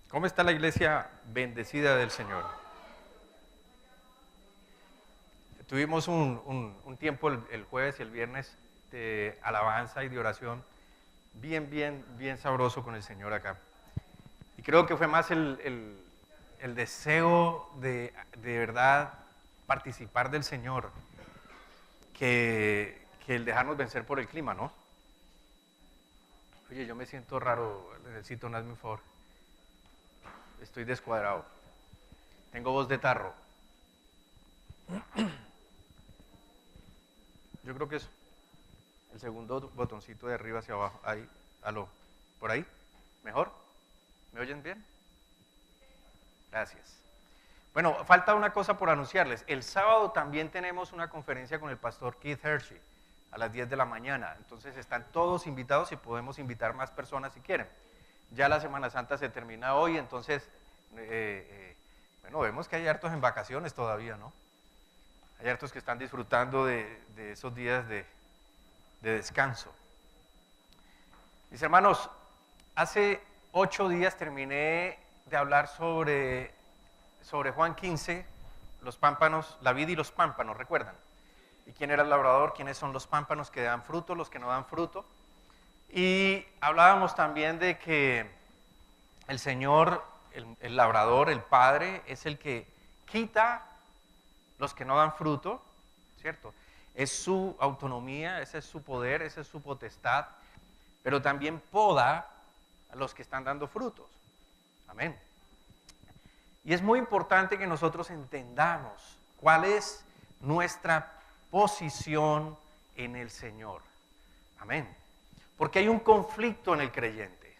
¿Cómo está la iglesia bendecida del Señor? Tuvimos un tiempo el jueves y el viernes de alabanza y de oración bien sabroso con el Señor acá. Y creo que fue más el deseo de verdad participar del Señor que el dejarnos vencer por el clima, ¿no? Oye, yo me siento raro, necesito hazme un favor. Estoy descuadrado. Tengo voz de tarro. Yo creo que es el segundo botoncito de arriba hacia abajo. Ahí, aló. ¿Por ahí? ¿Mejor? ¿Me oyen bien? Gracias. Bueno, falta una cosa por anunciarles. El sábado también tenemos una conferencia con el pastor Keith Hershey a las 10 de la mañana. Entonces están todos invitados y podemos invitar más personas si quieren. Ya la Semana Santa se termina hoy, entonces, bueno, vemos que hay hartos en vacaciones todavía, ¿no? Hay hartos que están disfrutando de esos días de descanso. Mis hermanos, hace 8 días terminé de hablar sobre Juan 15, los pámpanos, la vid y los pámpanos, ¿recuerdan? ¿Y quién era el labrador? ¿Quiénes son los pámpanos que dan fruto, los que no dan fruto? Y hablábamos también de que el Señor, el labrador, el Padre, es el que quita los que no dan fruto, ¿cierto? Es su autonomía, ese es su poder, esa es su potestad, pero también poda a los que están dando frutos. Amén. Y es muy importante que nosotros entendamos cuál es nuestra posición en el Señor. Amén. Porque hay un conflicto en el creyente.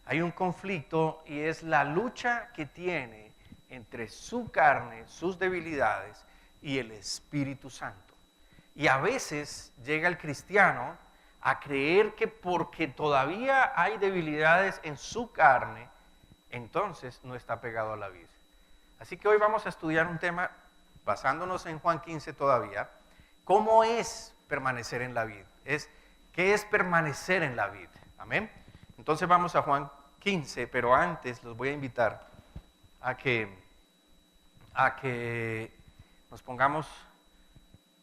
Hay un conflicto y es la lucha que tiene entre su carne, sus debilidades y el Espíritu Santo. Y a veces llega el cristiano a creer que porque todavía hay debilidades en su carne, entonces no está pegado a la vid. Así que hoy vamos a estudiar un tema basándonos en Juan 15 todavía. ¿Cómo es permanecer en la vid? ¿Qué es permanecer en la vid? Amén. Entonces vamos a Juan 15, pero antes los voy a invitar a que nos pongamos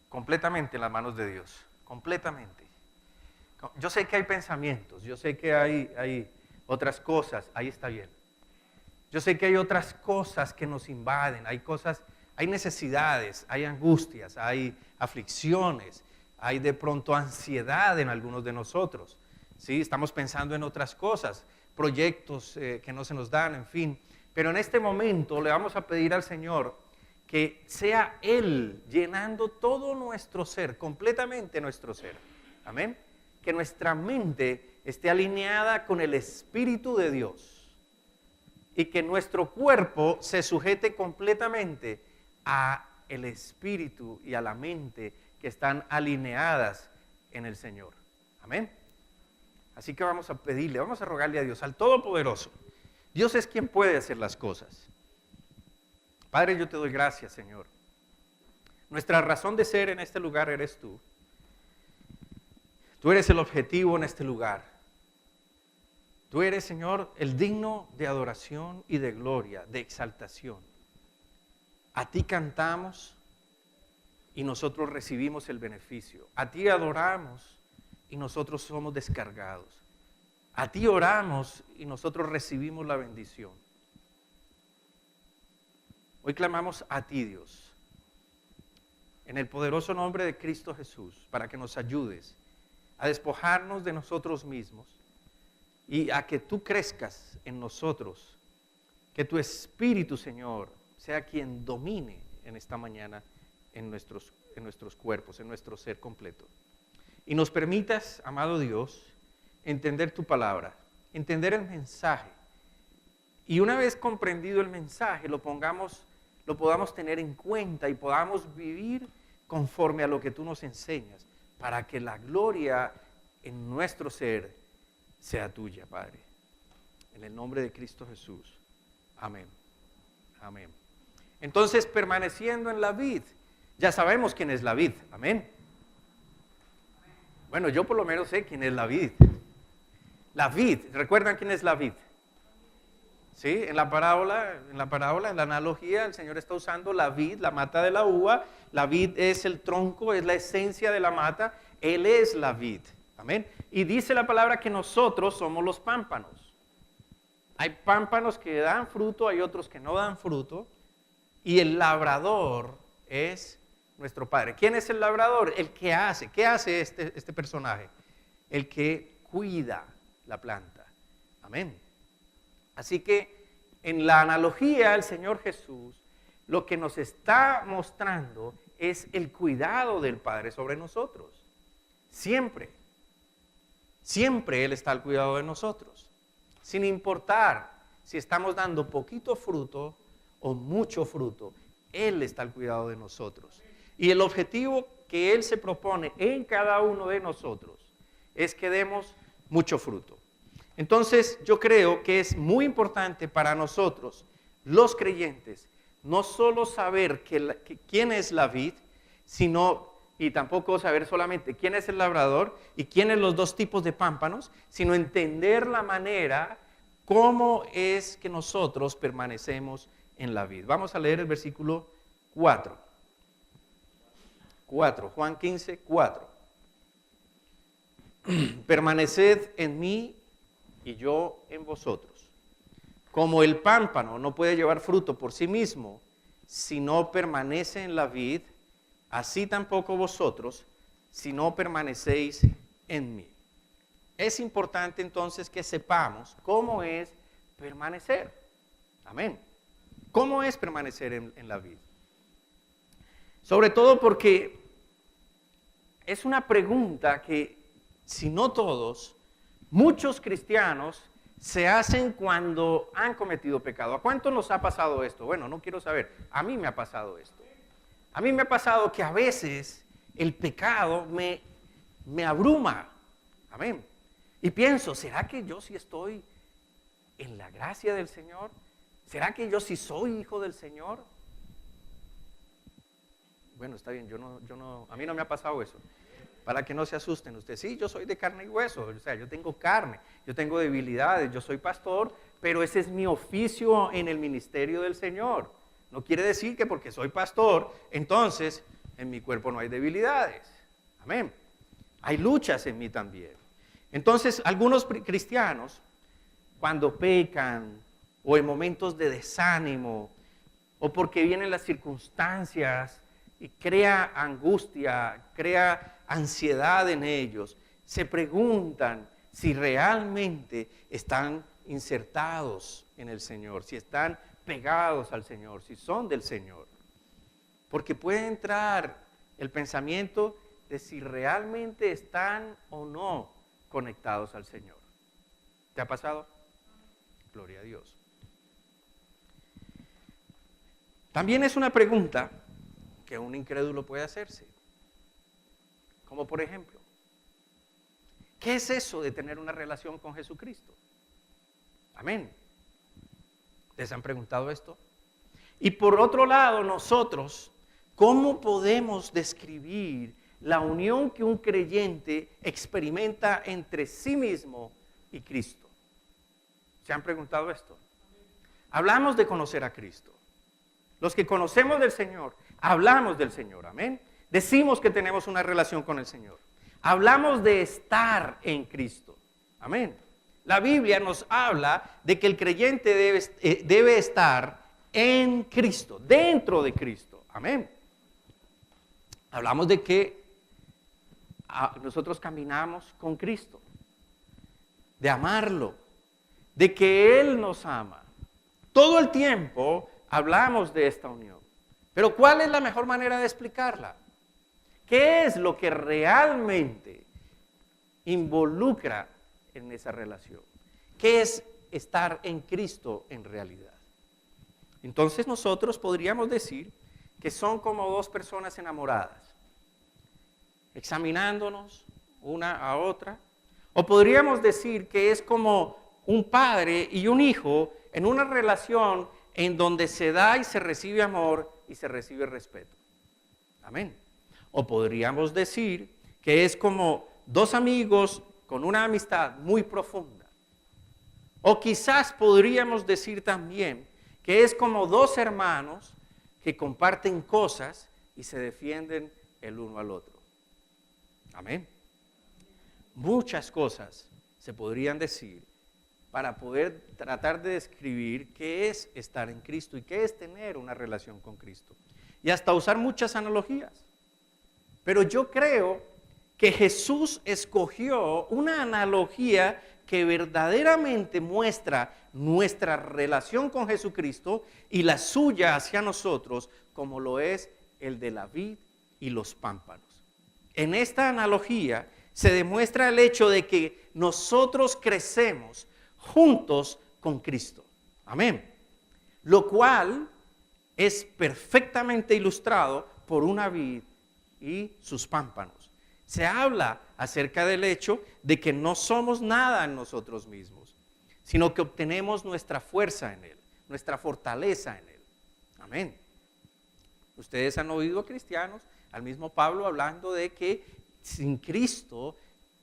completamente en las manos de Dios. Completamente. Yo sé que hay pensamientos, yo sé que hay otras cosas, ahí está bien. Yo sé que hay otras cosas que nos invaden, hay necesidades, hay angustias, hay aflicciones, hay de pronto ansiedad en algunos de nosotros. ¿Sí? Estamos pensando en otras cosas, proyectos que no se nos dan, en fin. Pero en este momento le vamos a pedir al Señor que sea Él llenando todo nuestro ser, completamente nuestro ser. Amén. Que nuestra mente esté alineada con el Espíritu de Dios y que nuestro cuerpo se sujete completamente a el Espíritu y a la mente que están alineadas en el Señor. Amén. Así que vamos a pedirle, vamos a rogarle a Dios, al Todopoderoso. Dios es quien puede hacer las cosas. Padre, yo te doy gracias, Señor. Nuestra razón de ser en este lugar eres tú. Tú eres el objetivo en este lugar. Tú eres, Señor, el digno de adoración y de gloria, de exaltación. A ti cantamos y nosotros recibimos el beneficio. A ti adoramos y nosotros somos descargados. A ti oramos y nosotros recibimos la bendición. Hoy clamamos a ti, Dios, en el poderoso nombre de Cristo Jesús, para que nos ayudes a despojarnos de nosotros mismos y a que tú crezcas en nosotros, que tu Espíritu, Señor, sea quien domine en esta mañana en nuestros cuerpos, en nuestro ser completo. Y nos permitas, amado Dios, entender tu palabra, entender el mensaje. Y una vez comprendido el mensaje, lo podamos tener en cuenta y podamos vivir conforme a lo que tú nos enseñas, para que la gloria en nuestro ser sea tuya, Padre. En el nombre de Cristo Jesús. Amén. Amén. Entonces, permaneciendo en la vid, ya sabemos quién es la vid. Amén. Bueno, yo por lo menos sé quién es la vid. La vid, ¿recuerdan quién es la vid? ¿Sí? En la parábola, en la analogía, el Señor está usando la vid, la mata de la uva. La vid es el tronco, es la esencia de la mata. Él es la vid. Amén. Y dice la palabra que nosotros somos los pámpanos. Hay pámpanos que dan fruto, hay otros que no dan fruto. Y el labrador es nuestro Padre. ¿Quién es el labrador? El que hace. ¿Qué hace este personaje? El que cuida la planta. Amén. Así que en la analogía el Señor Jesús lo que nos está mostrando es el cuidado del Padre sobre nosotros. Siempre, siempre Él está al cuidado de nosotros. Sin importar si estamos dando poquito fruto o mucho fruto, Él está al cuidado de nosotros. Y el objetivo que Él se propone en cada uno de nosotros es que demos mucho fruto. Entonces yo creo que es muy importante para nosotros, los creyentes, no solo saber quién es la vid, sino, y tampoco saber solamente quién es el labrador y quiénes los dos tipos de pámpanos, sino entender la manera cómo es que nosotros permanecemos en la vid. Vamos a leer el versículo 4. Juan 15, 4. Permaneced en mí y yo en vosotros. Como el pámpano no puede llevar fruto por sí mismo si no permanece en la vid, así tampoco vosotros si no permanecéis en mí. Es importante entonces que sepamos cómo es permanecer. Amén. ¿Cómo es permanecer en la vid? Sobre todo porque es una pregunta que, si no todos, muchos cristianos se hacen cuando han cometido pecado. ¿A cuántos nos ha pasado esto? Bueno, no quiero saber. A mí me ha pasado esto. A mí me ha pasado que a veces el pecado me abruma. Amén. Y pienso, ¿será que yo sí estoy en la gracia del Señor? ¿Será que yo sí soy hijo del Señor? Bueno, está bien, a mí no me ha pasado eso. Para que no se asusten ustedes. Sí, yo soy de carne y hueso, o sea, yo tengo carne, yo tengo debilidades, yo soy pastor, pero ese es mi oficio en el ministerio del Señor. No quiere decir que porque soy pastor, entonces en mi cuerpo no hay debilidades. Amén. Hay luchas en mí también. Entonces, algunos cristianos, cuando pecan, o en momentos de desánimo, o porque vienen las circunstancias y crea angustia, crea ansiedad en ellos, se preguntan si realmente están insertados en el Señor, si están pegados al Señor, si son del Señor. Porque puede entrar el pensamiento de si realmente están o no conectados al Señor. ¿Te ha pasado? Gloria a Dios. También es una pregunta que un incrédulo puede hacerse. Como por ejemplo, ¿qué es eso de tener una relación con Jesucristo? Amén. ¿Les han preguntado esto? Y por otro lado, nosotros, ¿cómo podemos describir la unión que un creyente experimenta entre sí mismo y Cristo? ¿Se han preguntado esto? Hablamos de conocer a Cristo. Los que conocemos del Señor, hablamos del Señor, amén. Decimos que tenemos una relación con el Señor. Hablamos de estar en Cristo, amén. La Biblia nos habla de que el creyente debe estar en Cristo, dentro de Cristo, amén. Hablamos de que nosotros caminamos con Cristo, de amarlo, de que Él nos ama. Todo el tiempo hablamos de esta unión. Pero ¿cuál es la mejor manera de explicarla? ¿Qué es lo que realmente involucra en esa relación? ¿Qué es estar en Cristo en realidad? Entonces nosotros podríamos decir que son como dos personas enamoradas, examinándonos una a otra. O podríamos decir que es como un padre y un hijo en una relación en donde se da y se recibe amor y se recibe respeto. Amén. O podríamos decir que es como dos amigos con una amistad muy profunda. O quizás podríamos decir también que es como dos hermanos que comparten cosas y se defienden el uno al otro. Amén. Muchas cosas se podrían decir para poder tratar de describir qué es estar en Cristo y qué es tener una relación con Cristo. Y hasta usar muchas analogías. Pero yo creo que Jesús escogió una analogía que verdaderamente muestra nuestra relación con Jesucristo y la suya hacia nosotros, como lo es el de la vid y los pámpanos. En esta analogía se demuestra el hecho de que nosotros crecemos juntos con Cristo. Amén. Lo cual es perfectamente ilustrado por una vid y sus pámpanos. Se habla acerca del hecho de que no somos nada en nosotros mismos, sino que obtenemos nuestra fuerza en Él, nuestra fortaleza en Él. Amén. Ustedes han oído cristianos, al mismo Pablo hablando de que sin Cristo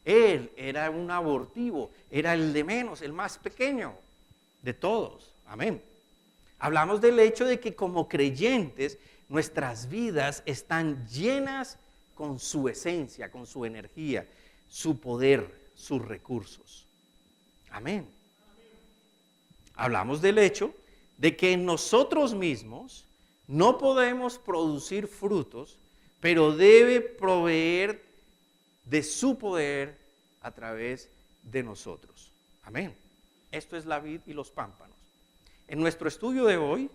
Él era un abortivo, era el de menos, el más pequeño de todos. Amén. Hablamos del hecho de que como creyentes nuestras vidas están llenas con su esencia, con su energía, su poder, sus recursos. Amén. Hablamos del hecho de que nosotros mismos no podemos producir frutos, pero debe proveer de su poder a través de nosotros. Amén. Esto es la vid y los pámpanos. En nuestro estudio de hoy,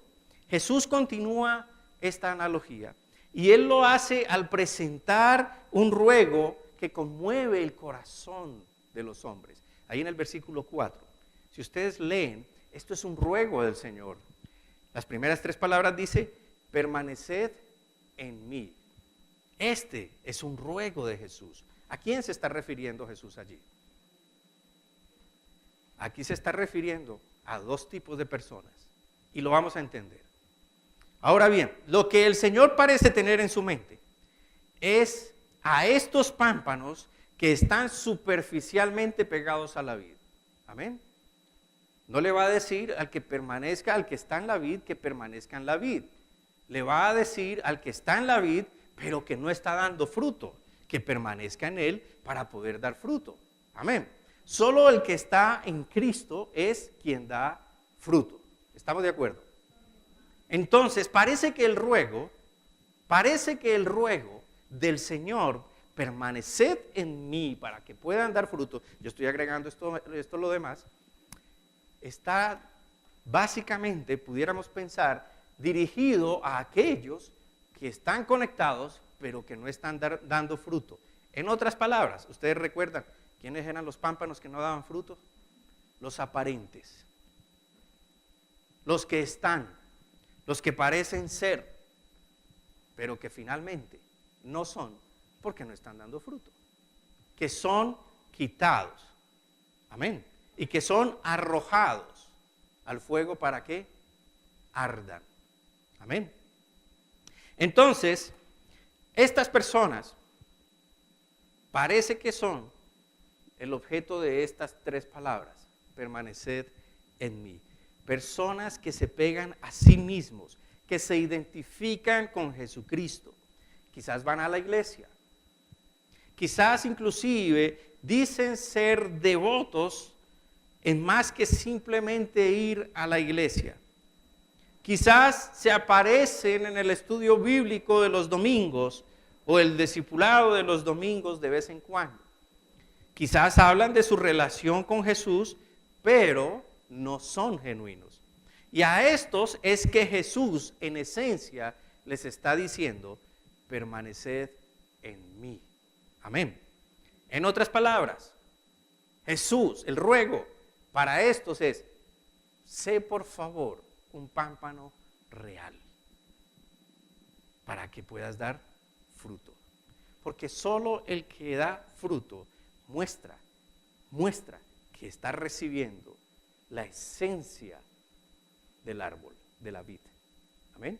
Jesús continúa esta analogía y Él lo hace al presentar un ruego que conmueve el corazón de los hombres. Ahí en el versículo 4, si ustedes leen, esto es un ruego del Señor. Las primeras 3 palabras dice, permaneced en mí. Este es un ruego de Jesús. ¿A quién se está refiriendo Jesús allí? Aquí se está refiriendo a 2 tipos de personas y lo vamos a entender. Ahora bien, lo que el Señor parece tener en su mente es a estos pámpanos que están superficialmente pegados a la vid. Amén. No le va a decir al que permanezca, al que está en la vid, que permanezca en la vid. Le va a decir al que está en la vid, pero que no está dando fruto, que permanezca en él para poder dar fruto. Amén. Solo el que está en Cristo es quien da fruto. ¿Estamos de acuerdo? Entonces, parece que el ruego del Señor, permaneced en mí para que puedan dar fruto, yo estoy agregando esto lo demás, está básicamente, pudiéramos pensar, dirigido a aquellos que están conectados, pero que no están dando fruto. En otras palabras, ustedes recuerdan, ¿quiénes eran los pámpanos que no daban fruto? Los aparentes, los que están, los que parecen ser, pero que finalmente no son porque no están dando fruto, que son quitados, amén, y que son arrojados al fuego para que ardan, amén. Entonces, estas personas parece que son el objeto de estas 3 palabras, permaneced en mí. Personas que se pegan a sí mismos, que se identifican con Jesucristo. Quizás van a la iglesia. Quizás inclusive dicen ser devotos en más que simplemente ir a la iglesia. Quizás se aparecen en el estudio bíblico de los domingos o el discipulado de los domingos de vez en cuando. Quizás hablan de su relación con Jesús, pero no son genuinos. Y a estos es que Jesús en esencia les está diciendo, permaneced en mí. Amén. En otras palabras, Jesús, el ruego para estos es, sé por favor un pámpano real para que puedas dar fruto. Porque solo el que da fruto muestra que está recibiendo la esencia del árbol, de la vid. Amén.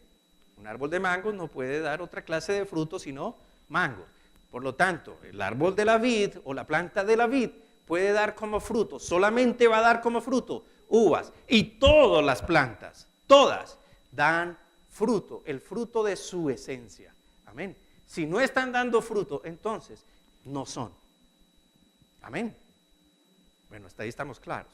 Un árbol de mangos no puede dar otra clase de fruto sino mangos. Por lo tanto, el árbol de la vid o la planta de la vid puede dar como fruto, solamente va a dar como fruto uvas. Y todas las plantas, todas, dan fruto, el fruto de su esencia. Amén. Si no están dando fruto, entonces no son. Amén. Bueno, hasta ahí estamos claros.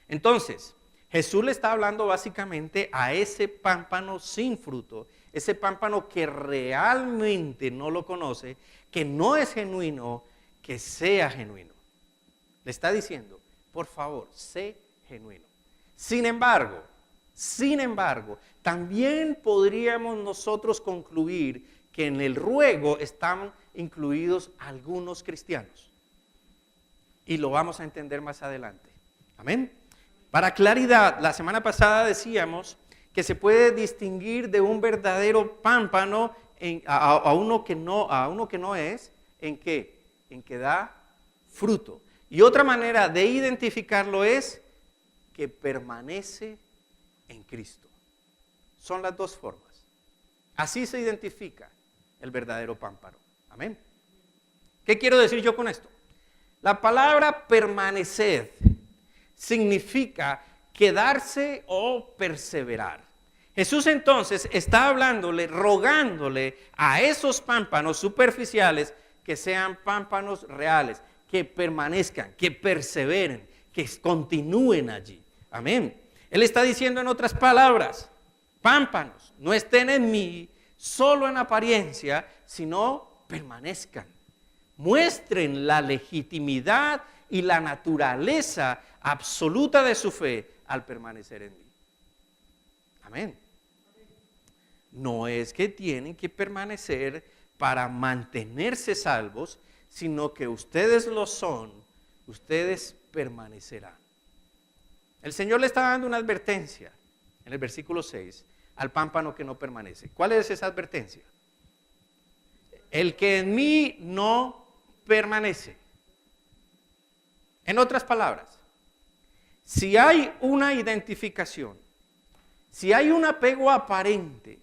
Entonces, Jesús le está hablando básicamente a ese pámpano sin fruto, ese pámpano que realmente no lo conoce, que no es genuino, que sea genuino. Le está diciendo, por favor, sé genuino. Sin embargo, también podríamos nosotros concluir que en el ruego están incluidos algunos cristianos. Y lo vamos a entender más adelante. Amén. Para claridad, la semana pasada decíamos que se puede distinguir de un verdadero pámpano a uno que no es, ¿en qué? En que da fruto. Y otra manera de identificarlo es que permanece en Cristo. Son las dos formas. Así se identifica el verdadero pámpano. Amén. ¿Qué quiero decir yo con esto? La palabra permanecer significa quedarse o perseverar. Jesús entonces está hablándole, rogándole a esos pámpanos superficiales que sean pámpanos reales, que permanezcan, que perseveren, que continúen allí. Amén. Él está diciendo en otras palabras, pámpanos, no estén en mí solo en apariencia, sino permanezcan. Muestren la legitimidad y la naturaleza absoluta de su fe al permanecer en mí. Amén. No es que tienen que permanecer para mantenerse salvos, sino que ustedes lo son, ustedes permanecerán. El Señor le está dando una advertencia en el versículo 6 al pámpano que no permanece. ¿Cuál es esa advertencia? El que en mí no permanece. En otras palabras, si hay una identificación, si hay un apego aparente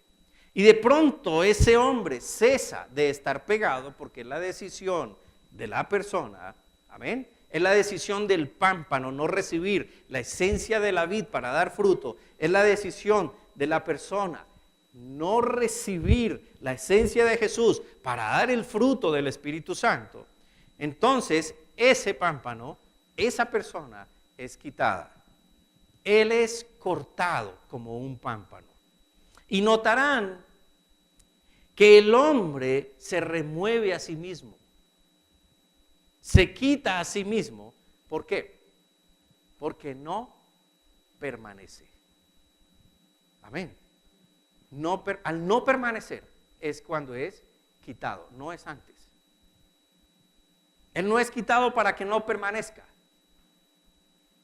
y de pronto ese hombre cesa de estar pegado porque es la decisión de la persona, amén, es la decisión del pámpano no recibir la esencia de la vid para dar fruto, es la decisión de la persona no recibir la esencia de Jesús para dar el fruto del Espíritu Santo, entonces ese pámpano, esa persona es quitada. Él es cortado como un pámpano. Y notarán que el hombre se remueve a sí mismo. Se quita a sí mismo. ¿Por qué? Porque no permanece. Amén. Al no permanecer es cuando es quitado, no es antes. Él no es quitado para que no permanezca.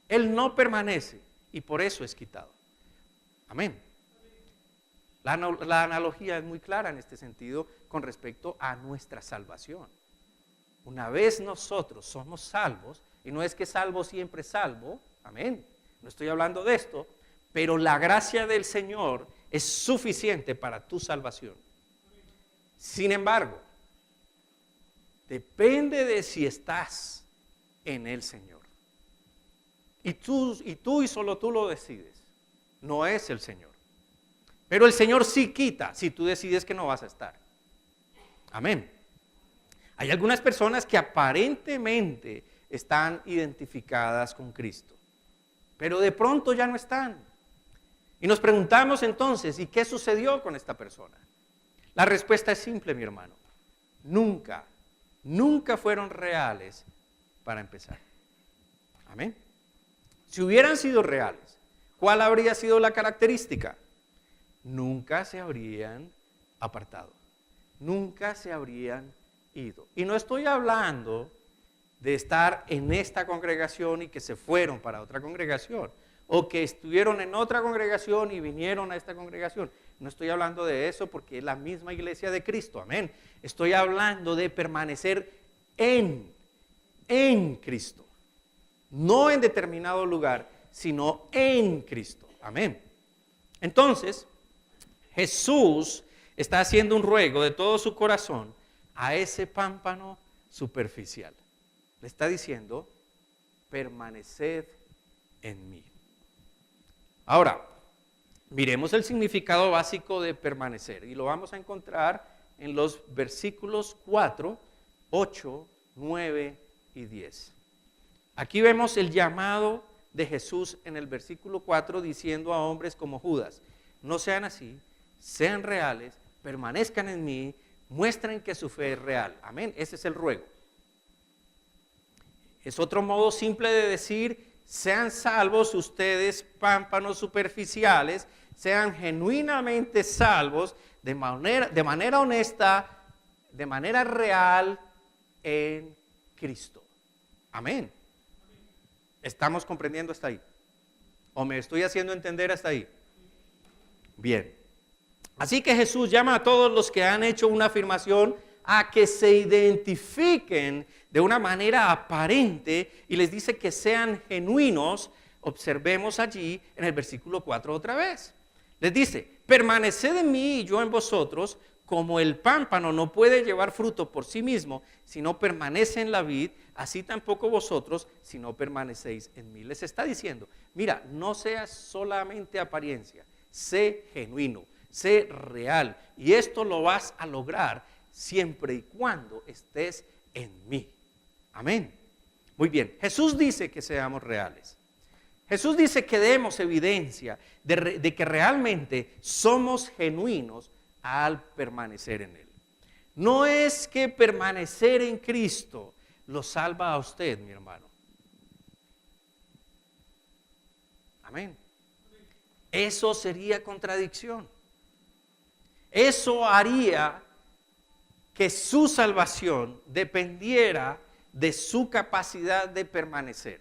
Él no permanece y por eso es quitado. Amén. La analogía es muy clara en este sentido con respecto a nuestra salvación. Una vez nosotros somos salvos, y no es que salvo siempre salvo, amén, no estoy hablando de esto, pero la gracia del Señor es suficiente para tu salvación. Sin embargo, depende de si estás en el Señor. Y tú y solo tú lo decides, no es el Señor. Pero el Señor sí quita si tú decides que no vas a estar. Amén. Hay algunas personas que aparentemente están identificadas con Cristo, pero de pronto ya no están. Y nos preguntamos entonces, ¿y qué sucedió con esta persona? La respuesta es simple, mi hermano. Nunca fueron reales para empezar. Amén. Si hubieran sido reales, ¿cuál habría sido la característica? Nunca se habrían apartado, nunca se habrían ido. Y no estoy hablando de estar en esta congregación y que se fueron para otra congregación, o que estuvieron en otra congregación y vinieron a esta congregación. No estoy hablando de eso porque es la misma iglesia de Cristo, amén. Estoy hablando de permanecer en Cristo, no en determinado lugar, sino en Cristo, amén. Entonces, Jesús está haciendo un ruego de todo su corazón a ese pámpano superficial. Le está diciendo, permaneced en mí. Ahora, miremos el significado básico de permanecer y lo vamos a encontrar en los versículos 4, 8, 9 y 10. Aquí vemos el llamado de Jesús en el versículo 4 diciendo a hombres como Judas: no sean así, sean reales, permanezcan en mí, muestren que su fe es real. Amén, ese es el ruego. Es otro modo simple de decir: sean salvos ustedes, pámpanos superficiales, sean genuinamente salvos de manera honesta, de manera real en Cristo. Amén. ¿Estamos comprendiendo hasta ahí? ¿O me estoy haciendo entender hasta ahí? Bien. Así que Jesús llama a todos los que han hecho una afirmación a que se identifiquen de una manera aparente y les dice que sean genuinos. Observemos allí en el versículo 4 otra vez. Les dice: permaneced en mí y yo en vosotros, como el pámpano no puede llevar fruto por sí mismo si no permanece en la vid, así tampoco vosotros si no permanecéis en mí. Les está diciendo: mira, no seas solamente apariencia, sé genuino, sé real, y esto lo vas a lograr siempre y cuando estés en mí. Amén. Muy bien, Jesús dice que seamos reales. Jesús dice que demos evidencia de que realmente somos genuinos al permanecer en Él. No es que permanecer en Cristo lo salva a usted, mi hermano. Amén. Eso sería contradicción. Eso haría que su salvación dependiera de su capacidad de permanecer.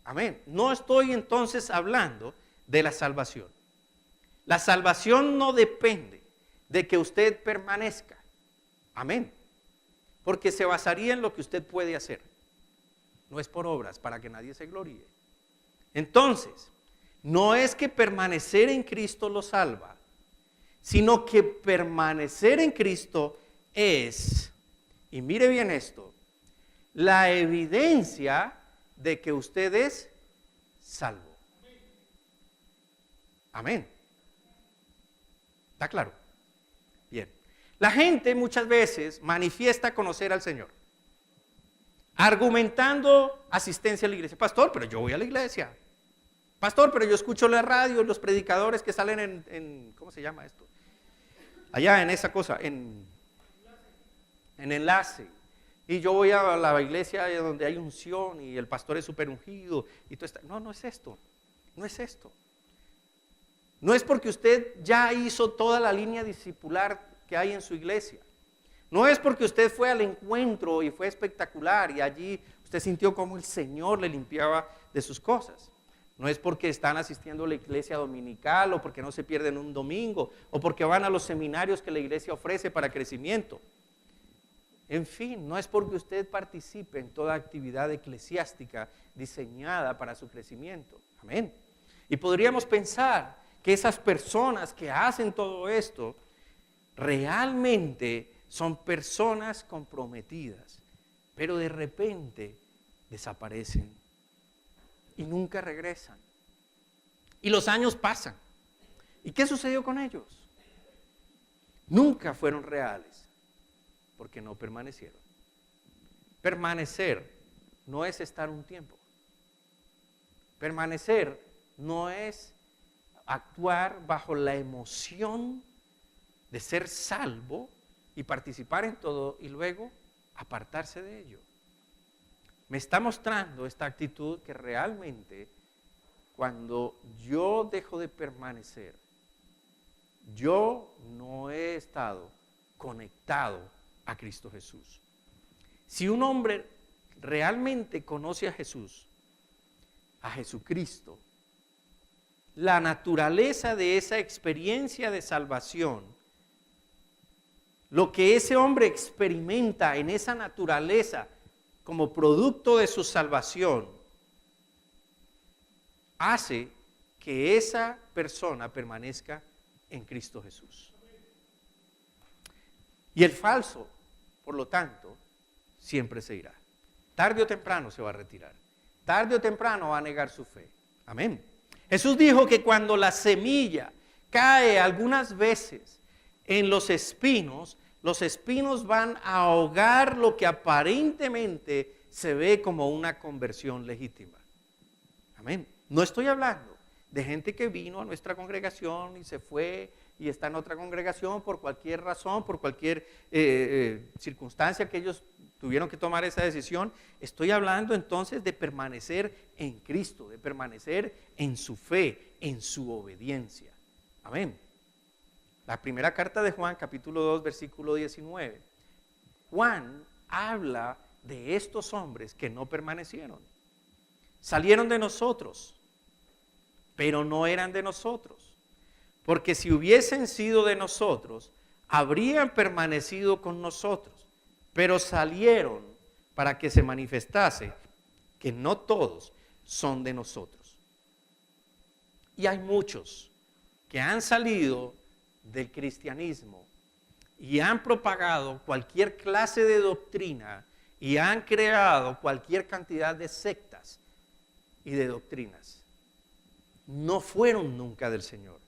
Amén. No estoy entonces hablando de la salvación. La salvación no depende de que usted permanezca. Amén. Porque se basaría en lo que usted puede hacer. No es por obras, para que nadie se gloríe. Entonces, no es que permanecer en Cristo lo salva, sino que permanecer en Cristo es, y mire bien esto, la evidencia de que usted es salvo. Amén. ¿Está claro? Bien. La gente muchas veces manifiesta conocer al Señor, argumentando asistencia a la iglesia. Pastor, pero yo voy a la iglesia. Pastor, pero yo escucho la radio, los predicadores que salen en ¿cómo se llama esto? Allá en esa cosa, en enlace. Y yo voy a la iglesia donde hay unción y el pastor es súper ungido. Y todo está. No, no es esto. No es esto. No es porque usted ya hizo toda la línea discipular que hay en su iglesia. No es porque usted fue al encuentro y fue espectacular y allí usted sintió como el Señor le limpiaba de sus cosas. No es porque están asistiendo a la iglesia dominical o porque no se pierden un domingo o porque van a los seminarios que la iglesia ofrece para crecimiento. En fin, no es porque usted participe en toda actividad eclesiástica diseñada para su crecimiento. Amén. Y podríamos pensar que esas personas que hacen todo esto realmente son personas comprometidas, pero de repente desaparecen y nunca regresan. Y los años pasan. ¿Y qué sucedió con ellos? Nunca fueron reales. Porque no permanecieron. Permanecer no es estar un tiempo. Permanecer no es actuar bajo la emoción de ser salvo y participar en todo y luego apartarse de ello. Me está mostrando esta actitud que realmente cuando yo dejo de permanecer, yo no he estado conectado a Cristo Jesús. Si un hombre realmente conoce a Jesús, a Jesucristo, la naturaleza de esa experiencia de salvación, lo que ese hombre experimenta en esa naturaleza como producto de su salvación, hace que esa persona permanezca en Cristo Jesús. Y el falso, por lo tanto, siempre se irá. Tarde o temprano se va a retirar. tarde o temprano va a negar su fe. Amén. Jesús dijo que cuando la semilla cae algunas veces en los espinos van a ahogar lo que aparentemente se ve como una conversión legítima. Amén. No estoy hablando de gente que vino a nuestra congregación y se fue y está en otra congregación por cualquier razón, por cualquier circunstancia que ellos tuvieron que tomar esa decisión. Estoy hablando entonces de permanecer en Cristo, de permanecer en su fe, en su obediencia. Amén. La primera carta de Juan, capítulo 2, versículo 19. Juan habla de estos hombres que no permanecieron. Salieron de nosotros, pero no eran de nosotros. Porque si hubiesen sido de nosotros, habrían permanecido con nosotros. Pero salieron para que se manifestase que no todos son de nosotros. Y hay muchos que han salido del cristianismo y han propagado cualquier clase de doctrina y han creado cualquier cantidad de sectas y de doctrinas. No fueron nunca del Señor.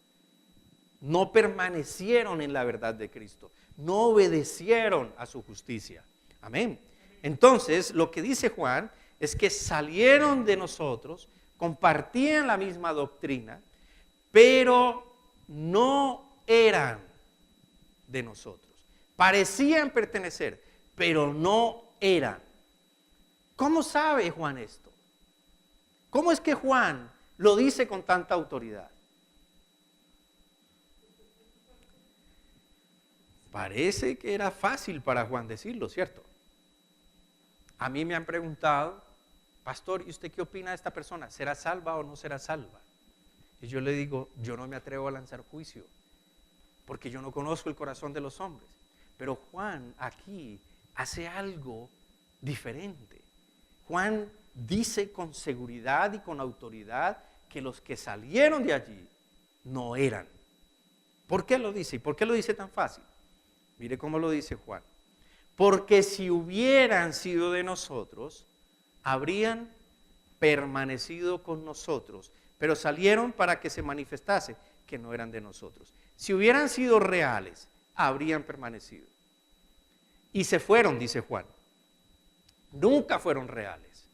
No permanecieron en la verdad de Cristo. No obedecieron a su justicia. Amén. Entonces, lo que dice Juan es que salieron de nosotros, compartían la misma doctrina, pero no eran de nosotros. Parecían pertenecer, pero no eran. ¿Cómo sabe Juan esto? ¿Cómo es que Juan lo dice con tanta autoridad? Parece que era fácil para Juan decirlo, ¿cierto? A mí me han preguntado, pastor, ¿y usted qué opina de esta persona? ¿Será salva o no será salva? Y yo le digo, yo no me atrevo a lanzar juicio, porque yo no conozco el corazón de los hombres. Pero Juan aquí hace algo diferente. Juan dice con seguridad y con autoridad que los que salieron de allí no eran. ¿Por qué lo dice? ¿Y por qué lo dice tan fácil? Mire cómo lo dice Juan. Porque si hubieran sido de nosotros, habrían permanecido con nosotros, pero salieron para que se manifestase que no eran de nosotros. Si hubieran sido reales, habrían permanecido. Y se fueron, dice Juan. Nunca fueron reales.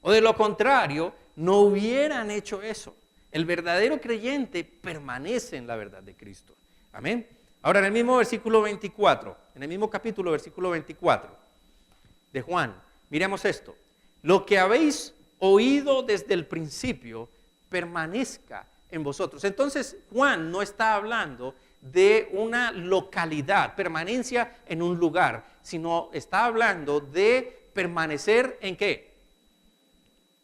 O de lo contrario, no hubieran hecho eso. El verdadero creyente permanece en la verdad de Cristo. Amén. Ahora en el mismo versículo 24, en el mismo capítulo, versículo 24 de Juan, miremos esto. Lo que habéis oído desde el principio permanezca en vosotros. Entonces Juan no está hablando de una localidad, permanencia en un lugar, sino está hablando de permanecer ¿en qué?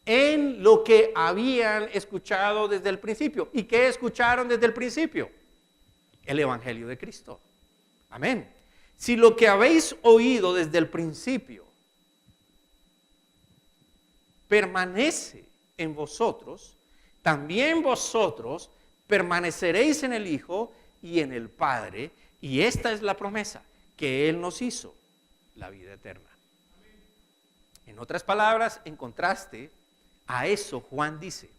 En lo que habían escuchado desde el principio. ¿Y qué escucharon desde el principio? El Evangelio de Cristo. Amén. Si lo que habéis oído desde el principio permanece en vosotros, también vosotros permaneceréis en el Hijo y en el Padre. Y esta es la promesa que Él nos hizo, la vida eterna. En otras palabras, en contraste a eso, Juan dice,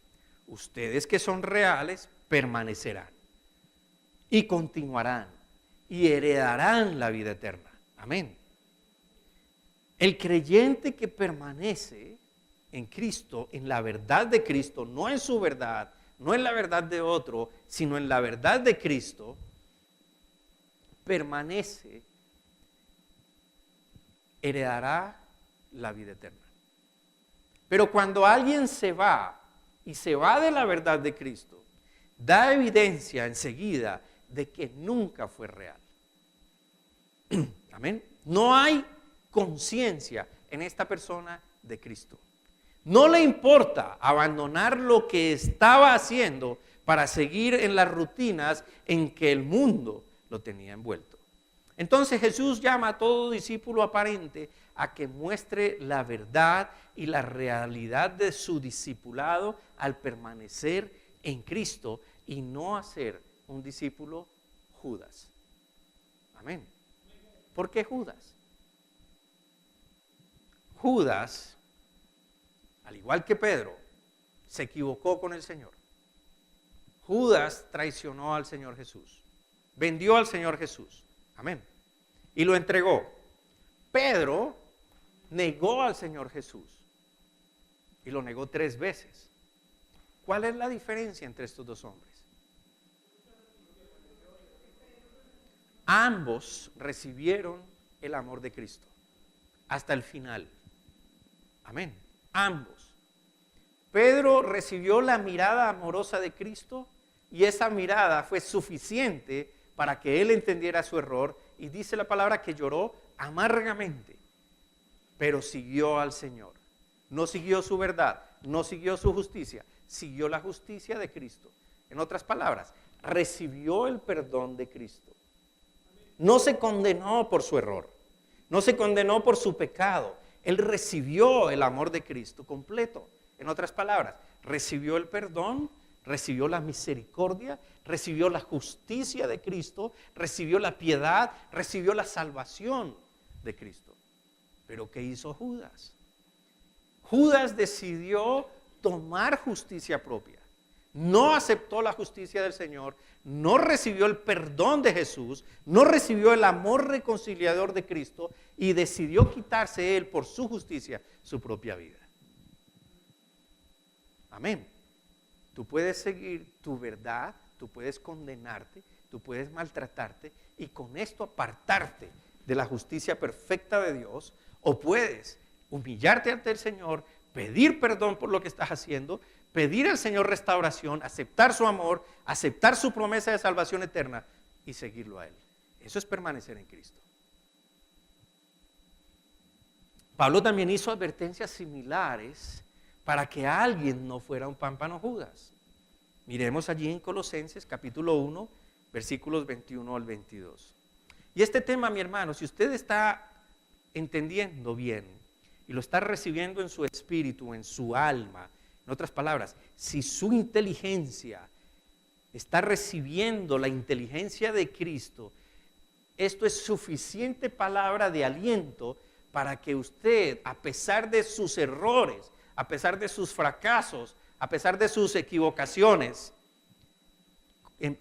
ustedes que son reales permanecerán y continuarán y heredarán la vida eterna. Amén. El creyente que permanece en Cristo, en la verdad de Cristo, no en su verdad, no en la verdad de otro, sino en la verdad de Cristo, permanece, heredará la vida eterna. Pero cuando alguien se va y se va de la verdad de Cristo, da evidencia enseguida de que nunca fue real. Amén. No hay conciencia en esta persona de Cristo. No le importa abandonar lo que estaba haciendo para seguir en las rutinas en que el mundo lo tenía envuelto. Entonces Jesús llama a todo discípulo aparente a que muestre la verdad y la realidad de su discipulado al permanecer en Cristo y no a ser un discípulo Judas. Amén. ¿Por qué Judas? Judas al igual que Pedro, se equivocó con el Señor. Judas traicionó al Señor Jesús, vendió al Señor Jesús, amén, y lo entregó. Pedro negó al Señor Jesús y lo negó 3 veces. ¿Cuál es la diferencia entre estos dos hombres? Ambos recibieron el amor de Cristo hasta el final. Amén. Ambos. Pedro recibió la mirada amorosa de Cristo y esa mirada fue suficiente para que él entendiera su error, y dice la palabra que lloró amargamente, pero siguió al Señor. No siguió su verdad, no siguió su justicia, siguió la justicia de Cristo. En otras palabras, recibió el perdón de Cristo. No se condenó por su error, no se condenó por su pecado. Él recibió el amor de Cristo completo. En otras palabras, recibió el perdón, recibió la misericordia, recibió la justicia de Cristo, recibió la piedad, recibió la salvación de Cristo. Pero ¿qué hizo Judas? Judas decidió tomar justicia propia. No aceptó la justicia del Señor, no recibió el perdón de Jesús, no recibió el amor reconciliador de Cristo y decidió quitarse él por su justicia su propia vida. Amén. Tú puedes seguir tu verdad, tú puedes condenarte, tú puedes maltratarte y con esto apartarte de la justicia perfecta de Dios, o puedes humillarte ante el Señor, pedir perdón por lo que estás haciendo, pedir al Señor restauración, aceptar su amor, aceptar su promesa de salvación eterna y seguirlo a Él. Eso es permanecer en Cristo. Pablo también hizo advertencias similares para que alguien no fuera un pámpano Judas. Miremos allí en Colosenses capítulo 1, versículos 21 al 22. Y este tema, mi hermano, si usted está entendiendo bien y lo está recibiendo en su espíritu, en su alma, en otras palabras, si su inteligencia está recibiendo la inteligencia de Cristo, esto es suficiente palabra de aliento para que usted, a pesar de sus errores, a pesar de sus fracasos, a pesar de sus equivocaciones,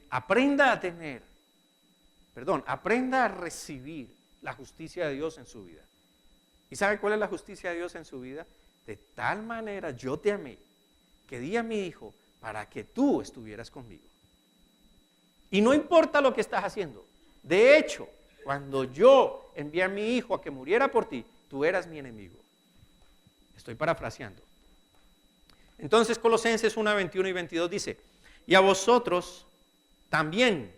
aprenda a recibir la justicia de Dios en su vida. ¿Y sabe cuál es la justicia de Dios en su vida? De tal manera yo te amé, que di a mi hijo para que tú estuvieras conmigo. Y no importa lo que estás haciendo. De hecho, cuando yo envié a mi hijo a que muriera por ti, tú eras mi enemigo. Estoy parafraseando. Entonces Colosenses 1, 21 y 22 dice, y a vosotros también,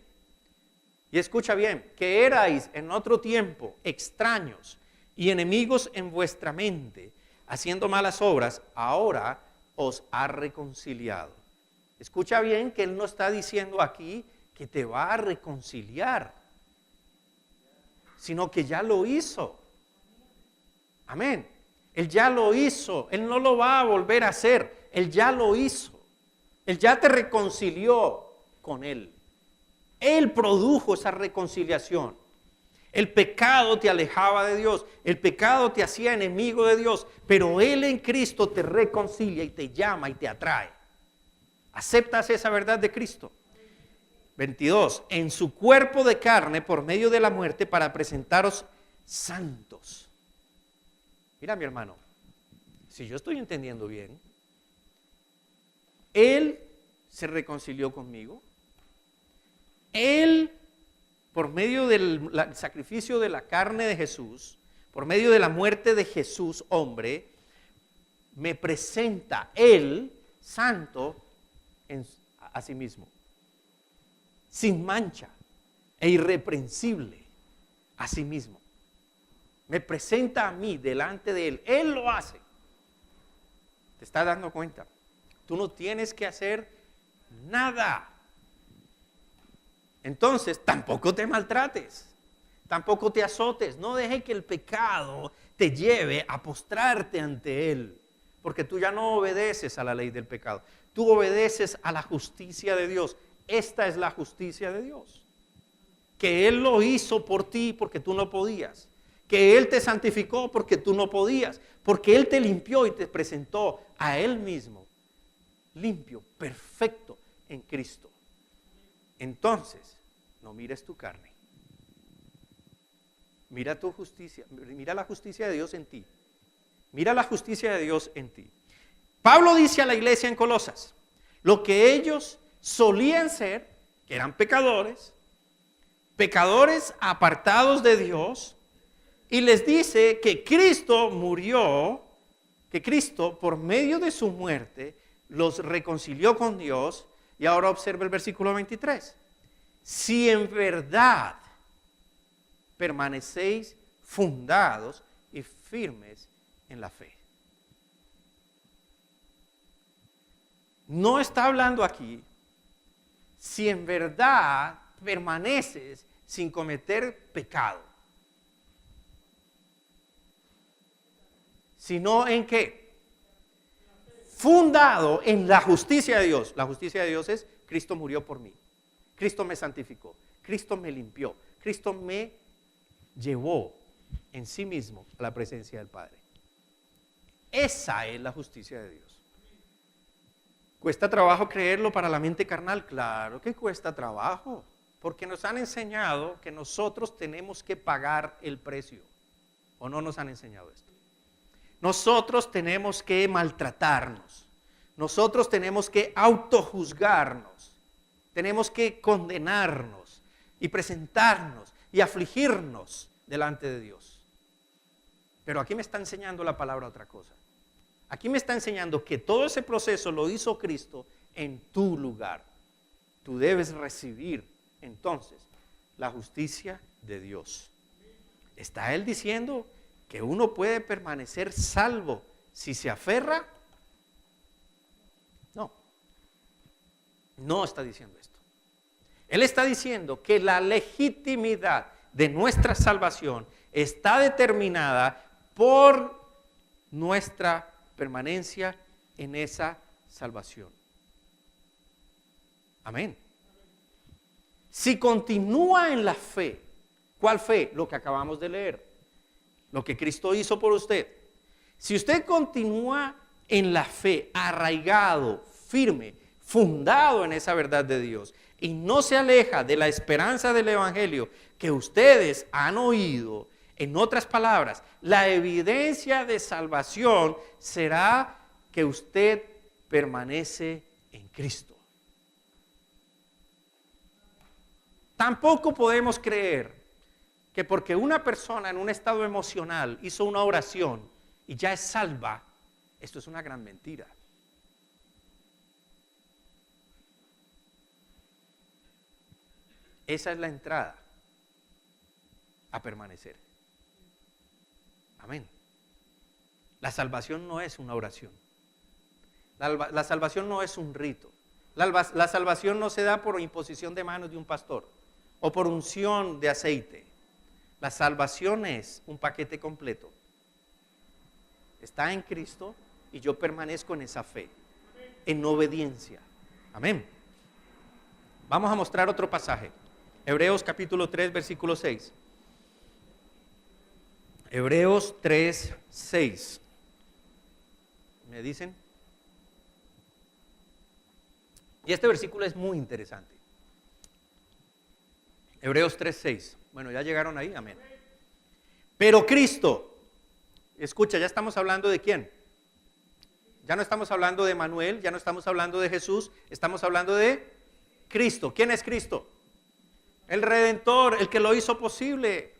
y escucha bien, que erais en otro tiempo extraños y enemigos en vuestra mente, haciendo malas obras, ahora os ha reconciliado. Escucha bien que Él no está diciendo aquí que te va a reconciliar, sino que ya lo hizo. Amén. Él ya lo hizo, Él no lo va a volver a hacer. Él ya lo hizo. Él ya te reconcilió con Él. Él produjo esa reconciliación. El pecado te alejaba de Dios. El pecado te hacía enemigo de Dios. Pero Él en Cristo te reconcilia y te llama y te atrae. ¿Aceptas esa verdad de Cristo? 22. En su cuerpo de carne por medio de la muerte para presentaros santos. Mira, mi hermano, si yo estoy entendiendo bien, Él se reconcilió conmigo. Él, por medio del sacrificio de la carne de Jesús, por medio de la muerte de Jesús, hombre, me presenta Él, santo, a sí mismo, sin mancha e irreprensible a sí mismo. Me presenta a mí delante de Él. Él lo hace. ¿Te estás dando cuenta? Tú no tienes que hacer nada. Entonces, tampoco te maltrates, tampoco te azotes. No dejes que el pecado te lleve a postrarte ante Él, porque tú ya no obedeces a la ley del pecado. Tú obedeces a la justicia de Dios. Esta es la justicia de Dios. Que Él lo hizo por ti porque tú no podías. que Él te santificó porque tú no podías, porque Él te limpió y te presentó a Él mismo, limpio, perfecto en Cristo. Entonces, no mires tu carne. Mira tu justicia, mira la justicia de Dios en ti. Mira la justicia de Dios en ti. Pablo dice a la iglesia en Colosas, lo que ellos solían ser, que eran pecadores apartados de Dios, y les dice que Cristo murió, que Cristo por medio de su muerte los reconcilió con Dios. Y ahora observa el versículo 23. Si en verdad permanecéis fundados y firmes en la fe. No está hablando aquí si en verdad permaneces sin cometer pecado, sino en qué? Fundado en la justicia de Dios. La justicia de Dios es Cristo murió por mí, Cristo me santificó, Cristo me limpió, Cristo me llevó en sí mismo a la presencia del Padre. Esa es la justicia de Dios. ¿Cuesta trabajo creerlo para la mente carnal? Claro que cuesta trabajo, porque nos han enseñado que nosotros tenemos que pagar el precio. ¿O no nos han enseñado esto? Nosotros tenemos que maltratarnos, nosotros tenemos que autojuzgarnos, tenemos que condenarnos y presentarnos y afligirnos delante de Dios. Pero aquí me está enseñando la palabra otra cosa. Aquí me está enseñando que todo ese proceso lo hizo Cristo en tu lugar. Tú debes recibir entonces la justicia de Dios. ¿Está Él diciendo que uno puede permanecer salvo si se aferra? No. No está diciendo esto. Él está diciendo que la legitimidad de nuestra salvación está determinada por nuestra permanencia en esa salvación. Amén. Si continúa en la fe, ¿cuál fe? Lo que acabamos de leer, lo que Cristo hizo por usted. Si usted continúa en la fe, arraigado, firme, fundado en esa verdad de Dios, y no se aleja de la esperanza del Evangelio que ustedes han oído, en otras palabras, la evidencia de salvación será que usted permanece en Cristo. Tampoco podemos creer que porque una persona en un estado emocional hizo una oración y ya es salva, esto es una gran mentira. Esa es la entrada a permanecer. Amén. La salvación no es una oración. La salvación no es un rito. La salvación no se da por imposición de manos de un pastor o por unción de aceite. La salvación es un paquete completo. Está en Cristo y yo permanezco en esa fe, en obediencia. Amén. Vamos a mostrar otro pasaje. Hebreos capítulo 3, versículo 6. Hebreos 3, 6. ¿Me dicen? Y este versículo es muy interesante. Hebreos 3, 6. Bueno, ya llegaron ahí, amén. Pero Cristo, escucha, ya estamos hablando de quién. Ya no estamos hablando de Manuel, ya no estamos hablando de Jesús, estamos hablando de Cristo. ¿Quién es Cristo? El Redentor, el que lo hizo posible.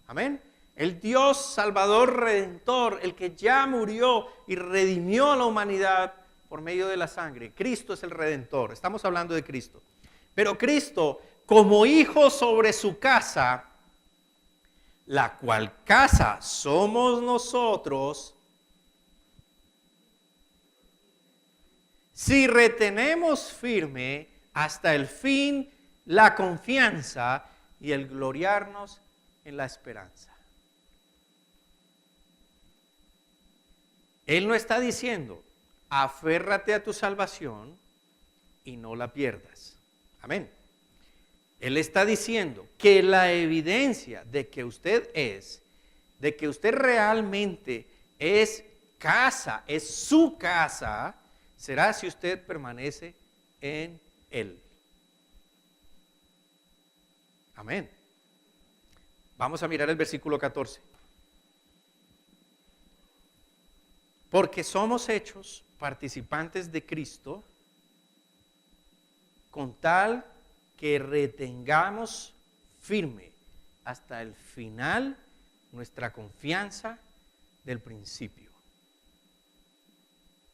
Amén. El Dios Salvador Redentor, el que ya murió y redimió a la humanidad por medio de la sangre. Cristo es el Redentor. Estamos hablando de Cristo. Pero Cristo, como hijo sobre su casa, la cual casa somos nosotros, si retenemos firme hasta el fin la confianza y el gloriarnos en la esperanza. Él no está diciendo, aférrate a tu salvación y no la pierdas. Amén. Él está diciendo que la evidencia de que usted es de que usted realmente es casa, es su casa, será si usted permanece en Él. Amén. Vamos a mirar el versículo 14. Porque somos hechos participantes de Cristo con tal que retengamos firme hasta el final nuestra confianza del principio.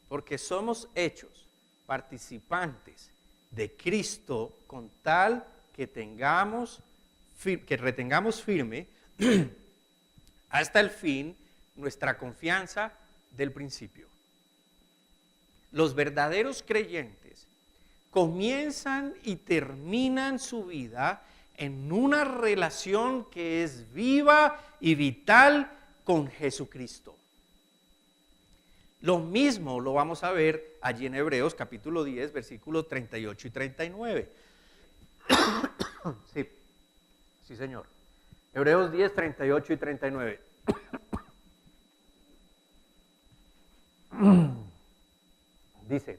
Porque somos hechos participantes de Cristo con tal que retengamos firme hasta el fin nuestra confianza del principio. Los verdaderos creyentes comienzan y terminan su vida en una relación que es viva y vital con Jesucristo. Lo mismo lo vamos a ver allí en Hebreos capítulo 10, versículos 38 y 39. Sí, señor. Hebreos 10, 38 y 39. Dice,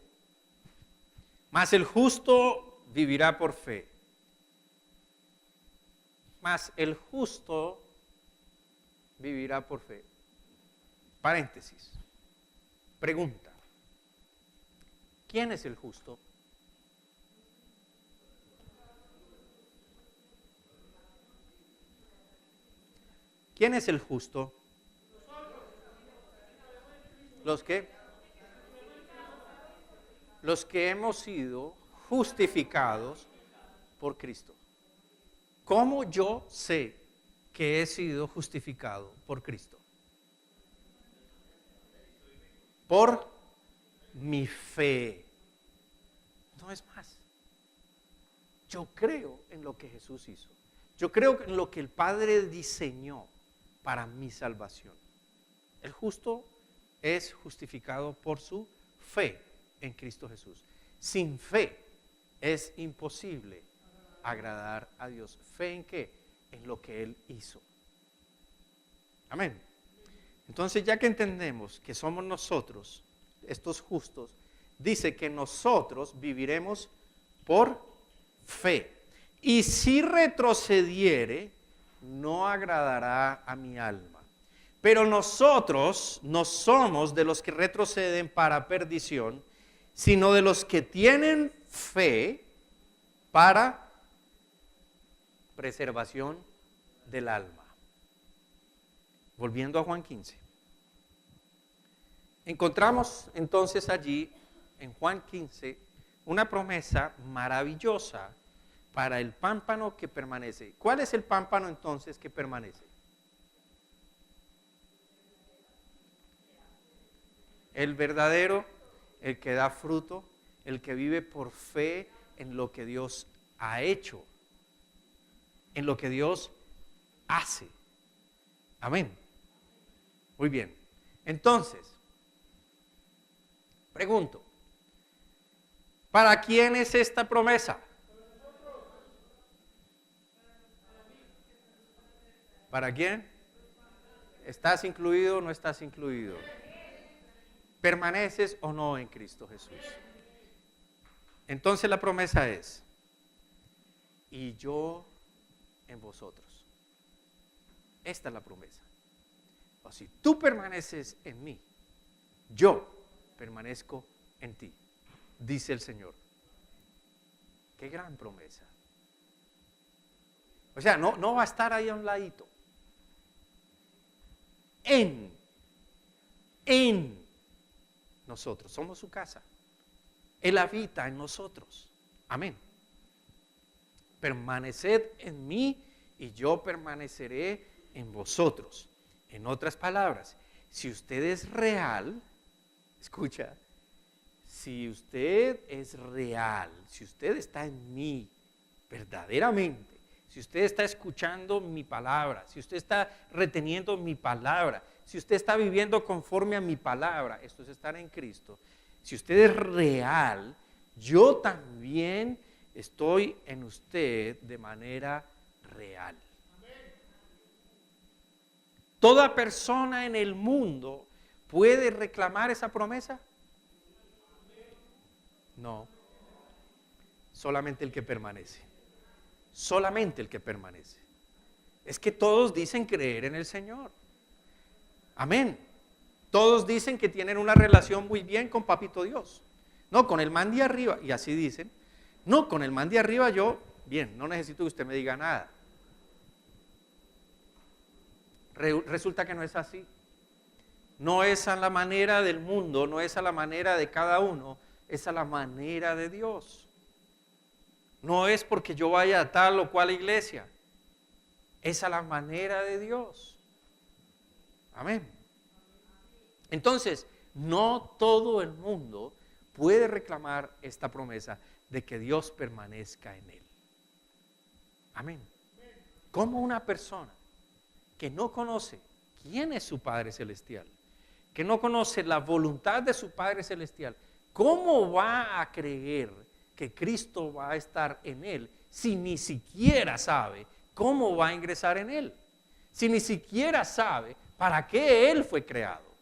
mas el justo vivirá por fe. Mas el justo vivirá por fe. Paréntesis. Pregunta. ¿Quién es el justo? ¿Quién es el justo? ¿Los qué? Los que hemos sido justificados por Cristo. ¿Cómo yo sé que he sido justificado por Cristo? Por mi fe. No es más. Yo creo en lo que Jesús hizo. Yo creo en lo que el Padre diseñó para mi salvación. El justo es justificado por su fe en Cristo Jesús. Sin fe es imposible agradar a Dios. ¿Fe en qué? En lo que Él hizo. Amén. Entonces, ya que entendemos que somos nosotros, estos justos, dice que nosotros viviremos por fe. Y si retrocediere, no agradará a mi alma. Pero nosotros no somos de los que retroceden para perdición, sino de los que tienen fe para preservación del alma. Volviendo a Juan 15. Encontramos entonces allí, en Juan 15, una promesa maravillosa para el pámpano que permanece. ¿Cuál es el pámpano entonces que permanece? El verdadero, el que da fruto, el que vive por fe en lo que Dios ha hecho, en lo que Dios hace. Amén. Muy bien. Entonces, pregunto, ¿para quién es esta promesa? ¿Para quién? ¿Estás incluido o no estás incluido? ¿Permaneces o no en Cristo Jesús? Entonces la promesa es, y yo en vosotros. Esta es la promesa. O si tú permaneces en mí, yo permanezco en ti, dice el Señor. Qué gran promesa. O sea, no va a estar ahí a un ladito. En nosotros, somos su casa. Él habita en nosotros. Amén. Permaneced en mí y yo permaneceré en vosotros. En otras palabras, si usted es real, escucha, si usted es real, si usted está en mí verdaderamente, si usted está escuchando mi palabra, si usted está reteniendo mi palabra, si usted está viviendo conforme a mi palabra, esto es estar en Cristo. Si usted es real, yo también estoy en usted de manera real. ¿Toda persona en el mundo puede reclamar esa promesa? No. Solamente el que permanece. Solamente el que permanece. Es que todos dicen creer en el Señor. Amén. Todos dicen que tienen una relación muy bien con Papito Dios. No, con el man de arriba, y así dicen. No, con el man de arriba yo, bien, no necesito que usted me diga nada. Resulta que no es así. No es a la manera del mundo, no es a la manera de cada uno, es a la manera de Dios. No es porque yo vaya a tal o cual iglesia, es a la manera de Dios. Amén. Entonces, no todo el mundo puede reclamar esta promesa de que Dios permanezca en él. Amén. Como una persona que no conoce quién es su Padre Celestial, que no conoce la voluntad de su Padre Celestial, ¿cómo va a creer que Cristo va a estar en él si ni siquiera sabe cómo va a ingresar en él? Si ni siquiera sabe para qué él fue creado.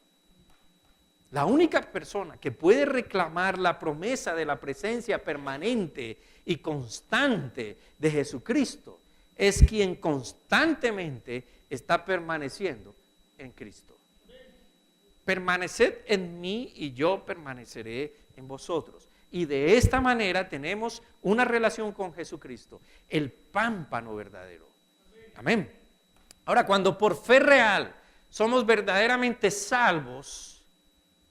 La única persona que puede reclamar la promesa de la presencia permanente y constante de Jesucristo es quien constantemente está permaneciendo en Cristo. Permaneced en mí y yo permaneceré en vosotros. Y de esta manera tenemos una relación con Jesucristo, el pámpano verdadero. Amén. Ahora, cuando por fe real somos verdaderamente salvos,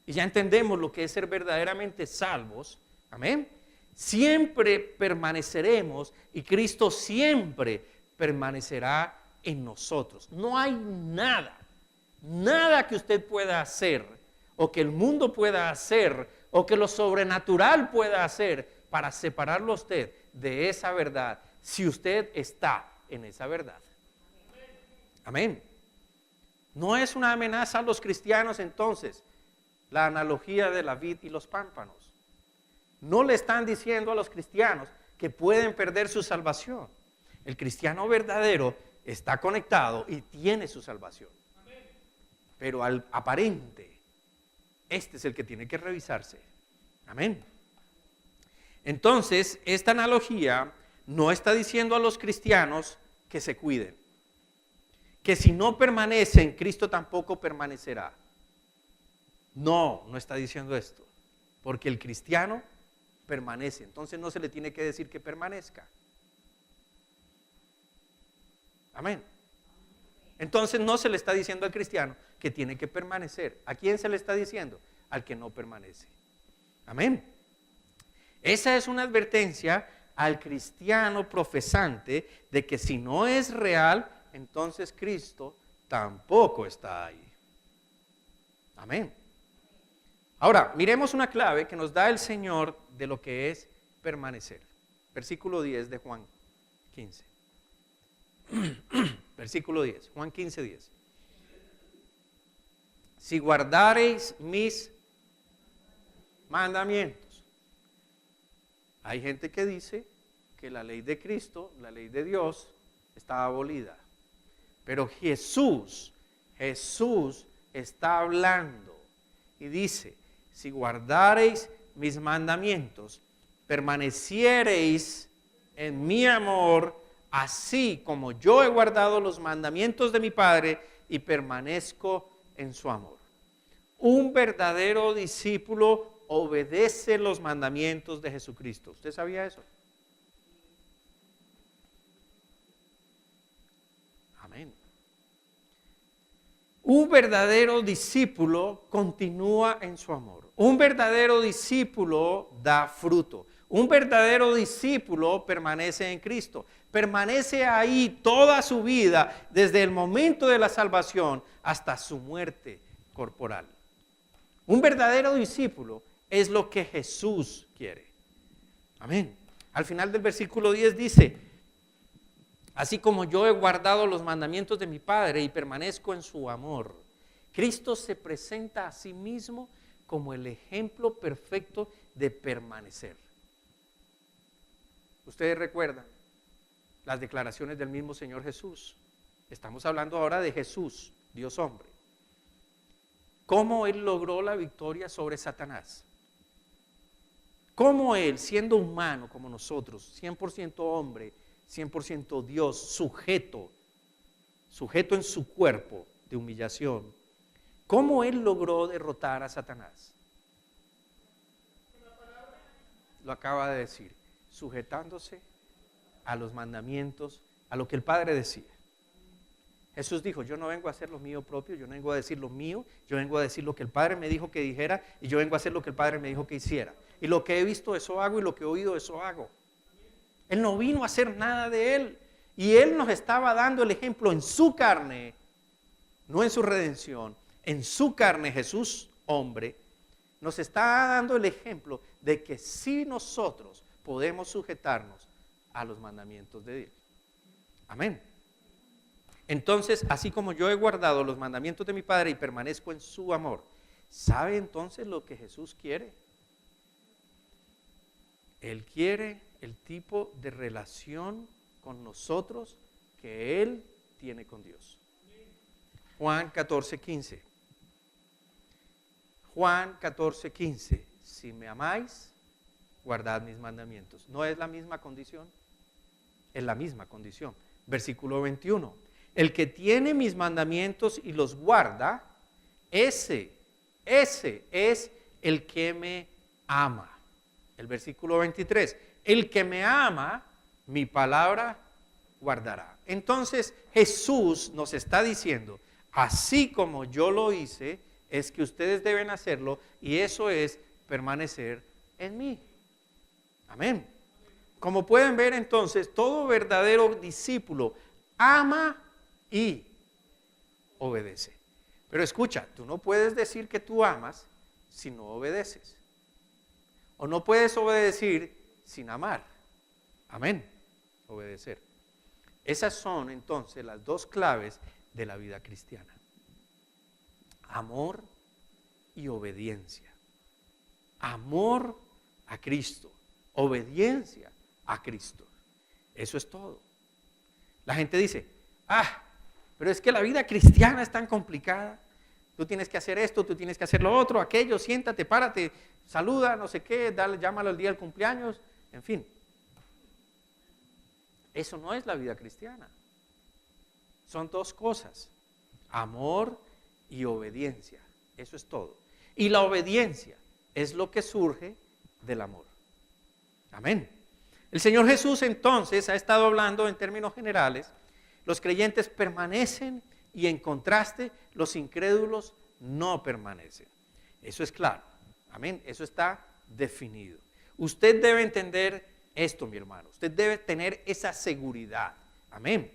y ya entendemos lo que es ser verdaderamente salvos, amén, siempre permaneceremos y Cristo siempre permanecerá en nosotros. No hay nada que usted pueda hacer o que el mundo pueda hacer o que lo sobrenatural pueda hacer para separarlo a usted de esa verdad si usted está en esa verdad. Amén. No es una amenaza a los cristianos entonces la analogía de la vid y los pámpanos. No le están diciendo a los cristianos que pueden perder su salvación. El cristiano verdadero está conectado y tiene su salvación. Pero al aparente, este es el que tiene que revisarse. Amén. Entonces, esta analogía no está diciendo a los cristianos que se cuiden, que si no permanecen, Cristo tampoco permanecerá. No está diciendo esto, porque el cristiano permanece, entonces no se le tiene que decir que permanezca. Amén. Entonces no se le está diciendo al cristiano que tiene que permanecer. ¿A quién se le está diciendo? Al que no permanece. Amén. Esa es una advertencia al cristiano profesante de que si no es real, entonces Cristo tampoco está ahí. Amén. Ahora, miremos una clave que nos da el Señor de lo que es permanecer. Versículo 10 de Juan 15. Versículo 10, Juan 15, 10. Si guardareis mis mandamientos. Hay gente que dice que la ley de Cristo, la ley de Dios, está abolida. Pero Jesús está hablando y dice, si guardareis mis mandamientos, permaneciereis en mi amor, así como yo he guardado los mandamientos de mi Padre y permanezco en su amor. Un verdadero discípulo obedece los mandamientos de Jesucristo. ¿Usted sabía eso? Amén. Un verdadero discípulo continúa en su amor. Un verdadero discípulo da fruto. Un verdadero discípulo permanece en Cristo. Permanece ahí toda su vida, desde el momento de la salvación hasta su muerte corporal. Un verdadero discípulo es lo que Jesús quiere. Amén. Al final del versículo 10 dice, así como yo he guardado los mandamientos de mi Padre y permanezco en su amor. Cristo se presenta a sí mismo como el ejemplo perfecto de permanecer. Ustedes recuerdan las declaraciones del mismo Señor Jesús. Estamos hablando ahora de Jesús, Dios hombre. ¿Cómo Él logró la victoria sobre Satanás? ¿Cómo Él, siendo humano como nosotros, 100% hombre, 100% Dios, sujeto en su cuerpo de humillación, cómo Él logró derrotar a Satanás? Lo acaba de decir, sujetándose a los mandamientos, a lo que el Padre decía. Jesús dijo, yo no vengo a hacer lo mío propio, yo no vengo a decir lo mío, yo vengo a decir lo que el Padre me dijo que dijera y yo vengo a hacer lo que el Padre me dijo que hiciera. Y lo que he visto, eso hago, y lo que he oído, eso hago. Él no vino a hacer nada de Él. Y Él nos estaba dando el ejemplo en su carne, no en su redención, en su carne, Jesús, hombre, nos está dando el ejemplo de que sí nosotros podemos sujetarnos a los mandamientos de Dios. Amén. Entonces, así como yo he guardado los mandamientos de mi Padre y permanezco en su amor, ¿sabe entonces lo que Jesús quiere? Él quiere el tipo de relación con nosotros que Él tiene con Dios. Juan 14:15. Juan 14:15. Si me amáis, guardad mis mandamientos. ¿No es la misma condición? Es la misma condición. Versículo 21. El que tiene mis mandamientos y los guarda, ese es el que me ama. El versículo 23. El que me ama, mi palabra guardará. Entonces Jesús nos está diciendo, así como yo lo hice, es que ustedes deben hacerlo, y eso es permanecer en mí. Amén. Como pueden ver entonces, todo verdadero discípulo ama y obedece. Pero escucha, tú no puedes decir que tú amas si no obedeces. O no puedes obedecer sin amar. Amén. Obedecer. Esas son entonces las dos claves de la vida cristiana. Amor y obediencia. Amor a Cristo. Obediencia a Cristo. Eso es todo. La gente dice, pero es que la vida cristiana es tan complicada. Tú tienes que hacer esto, tú tienes que hacer lo otro, aquello, siéntate, párate, saluda, no sé qué, dale, llámalo el día del cumpleaños, en fin. Eso no es la vida cristiana. Son dos cosas, amor y obediencia. Eso es todo. Y la obediencia es lo que surge del amor. Amén. El Señor Jesús entonces ha estado hablando en términos generales. Los creyentes permanecen y en contraste los incrédulos no permanecen. Eso es claro. Amén. Eso está definido. Usted debe entender esto, mi hermano. Usted debe tener esa seguridad. Amén.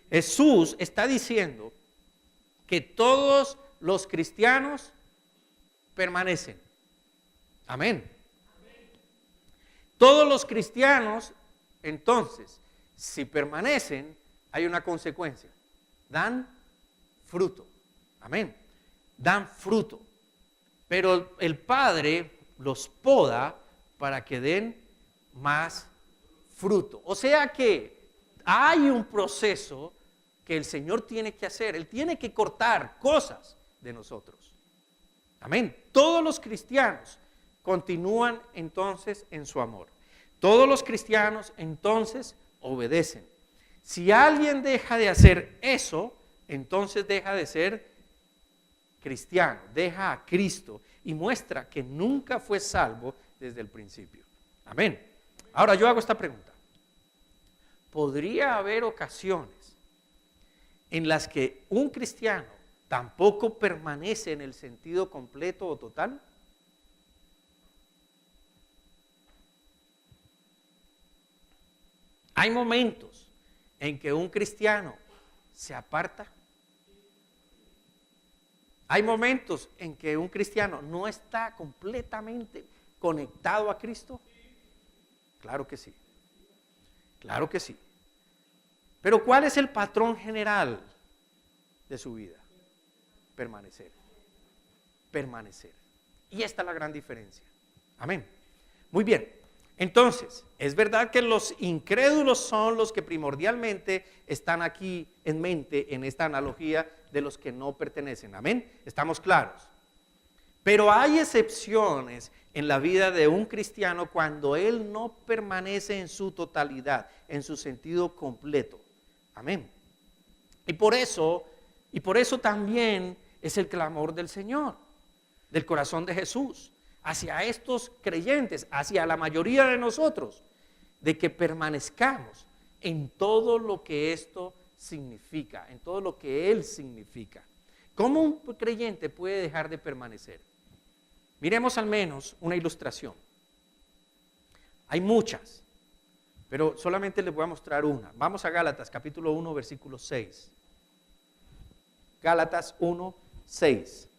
Jesús está diciendo que todos los cristianos permanecen. Amén. Todos los cristianos, entonces, si permanecen, hay una consecuencia. Dan fruto. Amén. Dan fruto. Pero el Padre los poda para que den más fruto. O sea que hay un proceso que el Señor tiene que hacer. Él tiene que cortar cosas de nosotros. Amén. Todos los cristianos continúan entonces en su amor. Todos los cristianos entonces obedecen. Si alguien deja de hacer eso, entonces deja de ser cristiano, deja a Cristo y muestra que nunca fue salvo desde el principio. Amén. Ahora yo hago esta pregunta. ¿Podría haber ocasiones en las que un cristiano tampoco permanece en el sentido completo o total? Hay momentos en que un cristiano se aparta. Hay momentos en que un cristiano no está completamente conectado a Cristo. Claro que sí. Claro que sí. Pero ¿cuál es el patrón general de su vida? Permanecer. Permanecer. Y esta es la gran diferencia. Amén. Muy bien. Entonces, es verdad que los incrédulos son los que primordialmente están aquí en mente en esta analogía de los que no pertenecen. Amén. ¿Estamos claros? Pero hay excepciones en la vida de un cristiano cuando él no permanece en su totalidad, en su sentido completo. Amén. Y por eso también es el clamor del Señor, del corazón de Jesús, hacia estos creyentes, hacia la mayoría de nosotros, de que permanezcamos en todo lo que esto significa, en todo lo que Él significa. ¿Cómo un creyente puede dejar de permanecer? Miremos al menos una ilustración. Hay muchas, pero solamente les voy a mostrar una. Vamos a Gálatas capítulo 1, versículo 6. Gálatas 1, 6.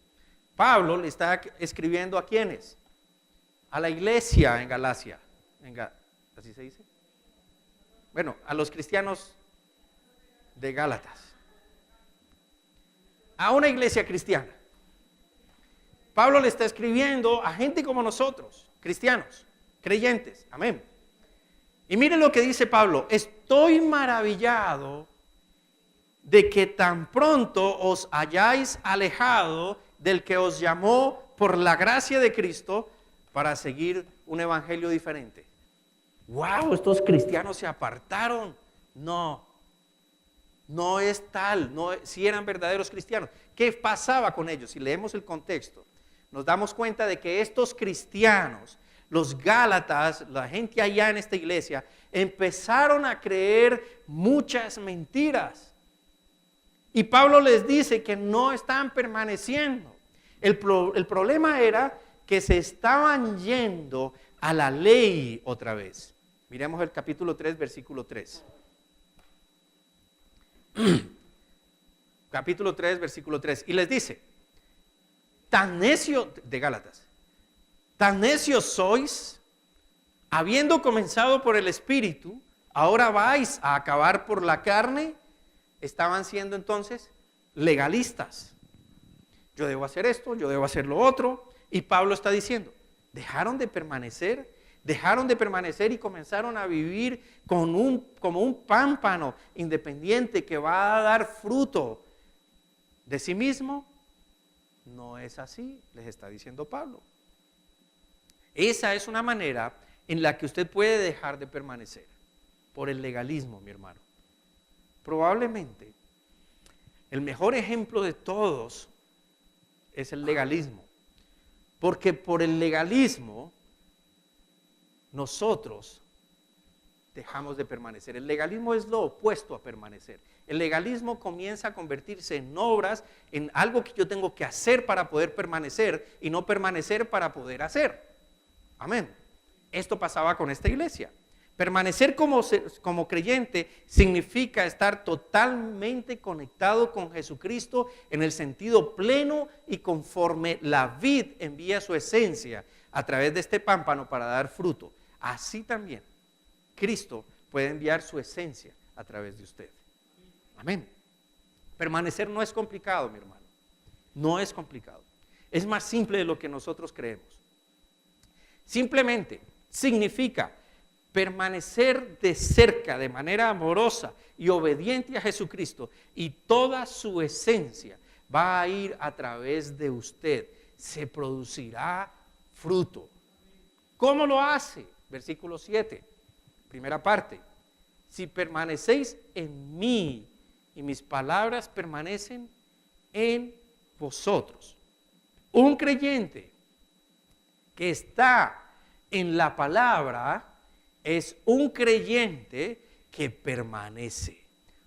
Pablo le está escribiendo ¿a quiénes? A la iglesia en Galacia. ¿Así se dice? Bueno, a los cristianos de Gálatas. A una iglesia cristiana. Pablo le está escribiendo a gente como nosotros, cristianos, creyentes. Amén. Y miren lo que dice Pablo. Estoy maravillado de que tan pronto os hayáis alejado del que os llamó por la gracia de Cristo para seguir un evangelio diferente. ¡Wow! Estos cristianos se apartaron. No es tal. Si eran verdaderos cristianos. ¿Qué pasaba con ellos? Si leemos el contexto, nos damos cuenta de que estos cristianos, los Gálatas, la gente allá en esta iglesia, empezaron a creer muchas mentiras. Y Pablo les dice que no están permaneciendo. El problema era que se estaban yendo a la ley otra vez. Miremos el capítulo 3, versículo 3. Capítulo 3, versículo 3. Y les dice, tan necios, de Gálatas, tan necios sois, habiendo comenzado por el Espíritu, ahora vais a acabar por la carne. Estaban siendo entonces legalistas. Yo debo hacer esto, yo debo hacer lo otro. Y Pablo está diciendo, dejaron de permanecer y comenzaron a vivir como un pámpano independiente que va a dar fruto de sí mismo. No es así, les está diciendo Pablo. Esa es una manera en la que usted puede dejar de permanecer por el legalismo, mi hermano. Probablemente el mejor ejemplo de todos es el legalismo, porque por el legalismo nosotros dejamos de permanecer. El legalismo es lo opuesto a permanecer. El legalismo comienza a convertirse en obras, en algo que yo tengo que hacer para poder permanecer y no permanecer para poder hacer. Amén. Esto pasaba con esta iglesia. Permanecer como creyente significa estar totalmente conectado con Jesucristo en el sentido pleno y conforme la vid envía su esencia a través de este pámpano para dar fruto. Así también Cristo puede enviar su esencia a través de usted. Amén. Permanecer no es complicado, mi hermano. No es complicado. Es más simple de lo que nosotros creemos. Simplemente significa permanecer de cerca, de manera amorosa y obediente a Jesucristo, y toda su esencia va a ir a través de usted. Se producirá fruto. ¿Cómo lo hace? Versículo 7, primera parte. Si permanecéis en mí y mis palabras permanecen en vosotros. Un creyente que está en la palabra es un creyente que permanece,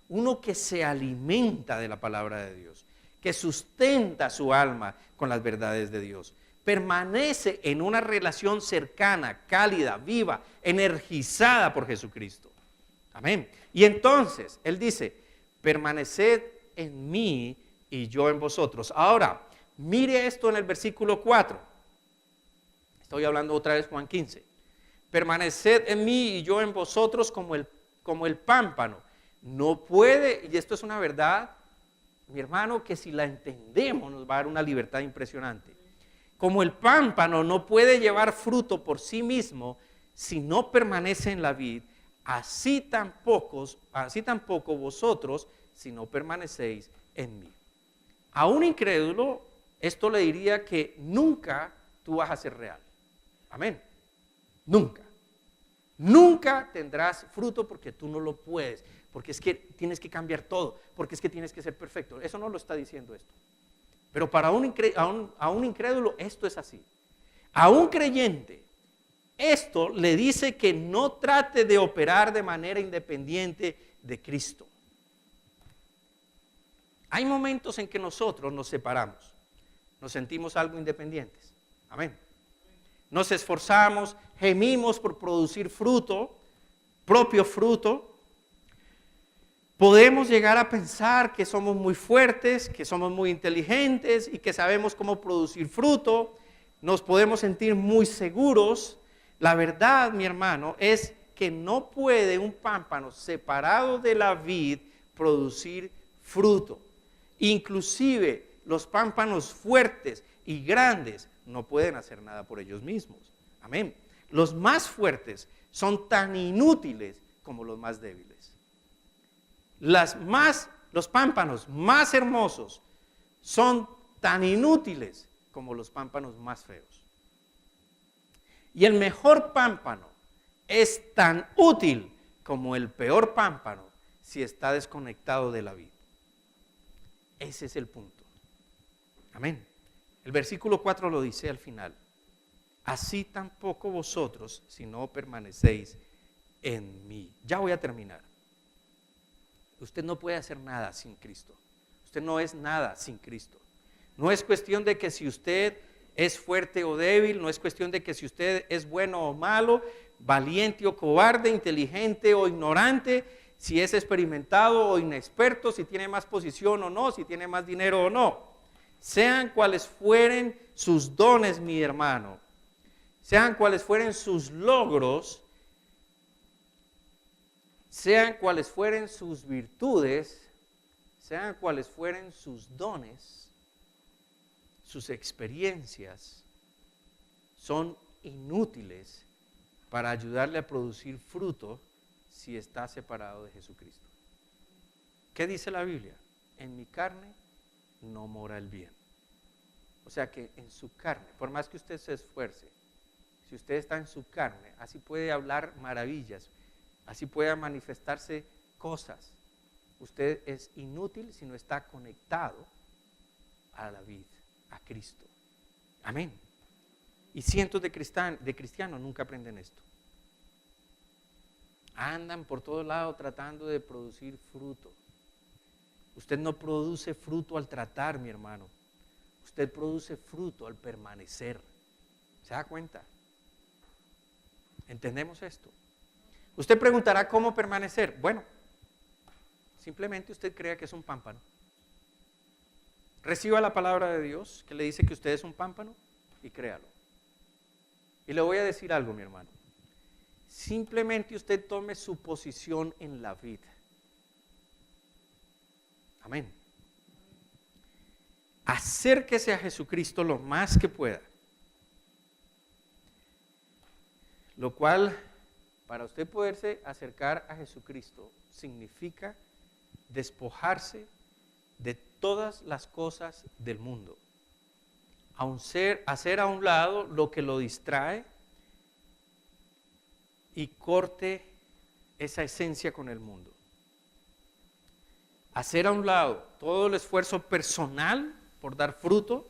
uno que se alimenta de la palabra de Dios, que sustenta su alma con las verdades de Dios, permanece en una relación cercana, cálida, viva, energizada por Jesucristo. Amén. Y entonces, él dice, permaneced en mí y yo en vosotros. Ahora, mire esto en el versículo 4. Estoy hablando otra vez Juan 15. Permaneced en mí y yo en vosotros como el pámpano. No puede, y esto es una verdad, mi hermano, que si la entendemos nos va a dar una libertad impresionante. Como el pámpano no puede llevar fruto por sí mismo si no permanece en la vid, así tampoco vosotros si no permanecéis en mí. A un incrédulo, esto le diría que nunca tú vas a ser real. Amén. Nunca. Nunca tendrás fruto porque tú no lo puedes, porque es que tienes que cambiar todo, porque es que tienes que ser perfecto. Eso no lo está diciendo esto. Pero para un incrédulo esto es así. A un creyente, esto le dice que no trate de operar de manera independiente de Cristo. Hay momentos en que nosotros nos separamos, nos sentimos algo independientes. Amén. Nos esforzamos, gemimos por producir fruto, propio fruto. Podemos llegar a pensar que somos muy fuertes, que somos muy inteligentes y que sabemos cómo producir fruto. Nos podemos sentir muy seguros. La verdad, mi hermano, es que no puede un pámpano separado de la vid producir fruto. Inclusive los pámpanos fuertes y grandes no pueden hacer nada por ellos mismos. Amén. Los más fuertes son tan inútiles como los más débiles. Los pámpanos más hermosos son tan inútiles como los pámpanos más feos. Y el mejor pámpano es tan útil como el peor pámpano si está desconectado de la vid. Ese es el punto. Amén. El versículo 4 lo dice al final. Así tampoco vosotros si no permanecéis en mí. Ya voy a terminar. Usted no puede hacer nada sin Cristo. Usted no es nada sin Cristo. No es cuestión de que si usted es fuerte o débil, no es cuestión de que si usted es bueno o malo, valiente o cobarde, inteligente o ignorante, si es experimentado o inexperto, si tiene más posición o no, si tiene más dinero o no. Sean cuales fueren sus dones, mi hermano, sean cuales fueren sus logros, sean cuales fueren sus virtudes, sean cuales fueren sus dones, sus experiencias, son inútiles para ayudarle a producir fruto si está separado de Jesucristo. ¿Qué dice la Biblia? En mi carne no mora el bien. O sea que en su carne, por más que usted se esfuerce, si usted está en su carne, así puede hablar maravillas, así puede manifestarse cosas. Usted es inútil si no está conectado a la vid, a Cristo. Amén. Y cientos de cristianos nunca aprenden esto. Andan por todos lados tratando de producir fruto. Usted no produce fruto al tratar, mi hermano. Usted produce fruto al permanecer. ¿Se da cuenta? ¿Entendemos esto? Usted preguntará cómo permanecer. Bueno, simplemente usted crea que es un pámpano. Reciba la palabra de Dios que le dice que usted es un pámpano y créalo. Y le voy a decir algo, mi hermano. Simplemente usted tome su posición en la vida. Amén. Acérquese a Jesucristo lo más que pueda. Lo cual, para usted poderse acercar a Jesucristo, significa despojarse de todas las cosas del mundo. Hacer a un lado lo que lo distrae y corte esa esencia con el mundo. Hacer a un lado todo el esfuerzo personal por dar fruto,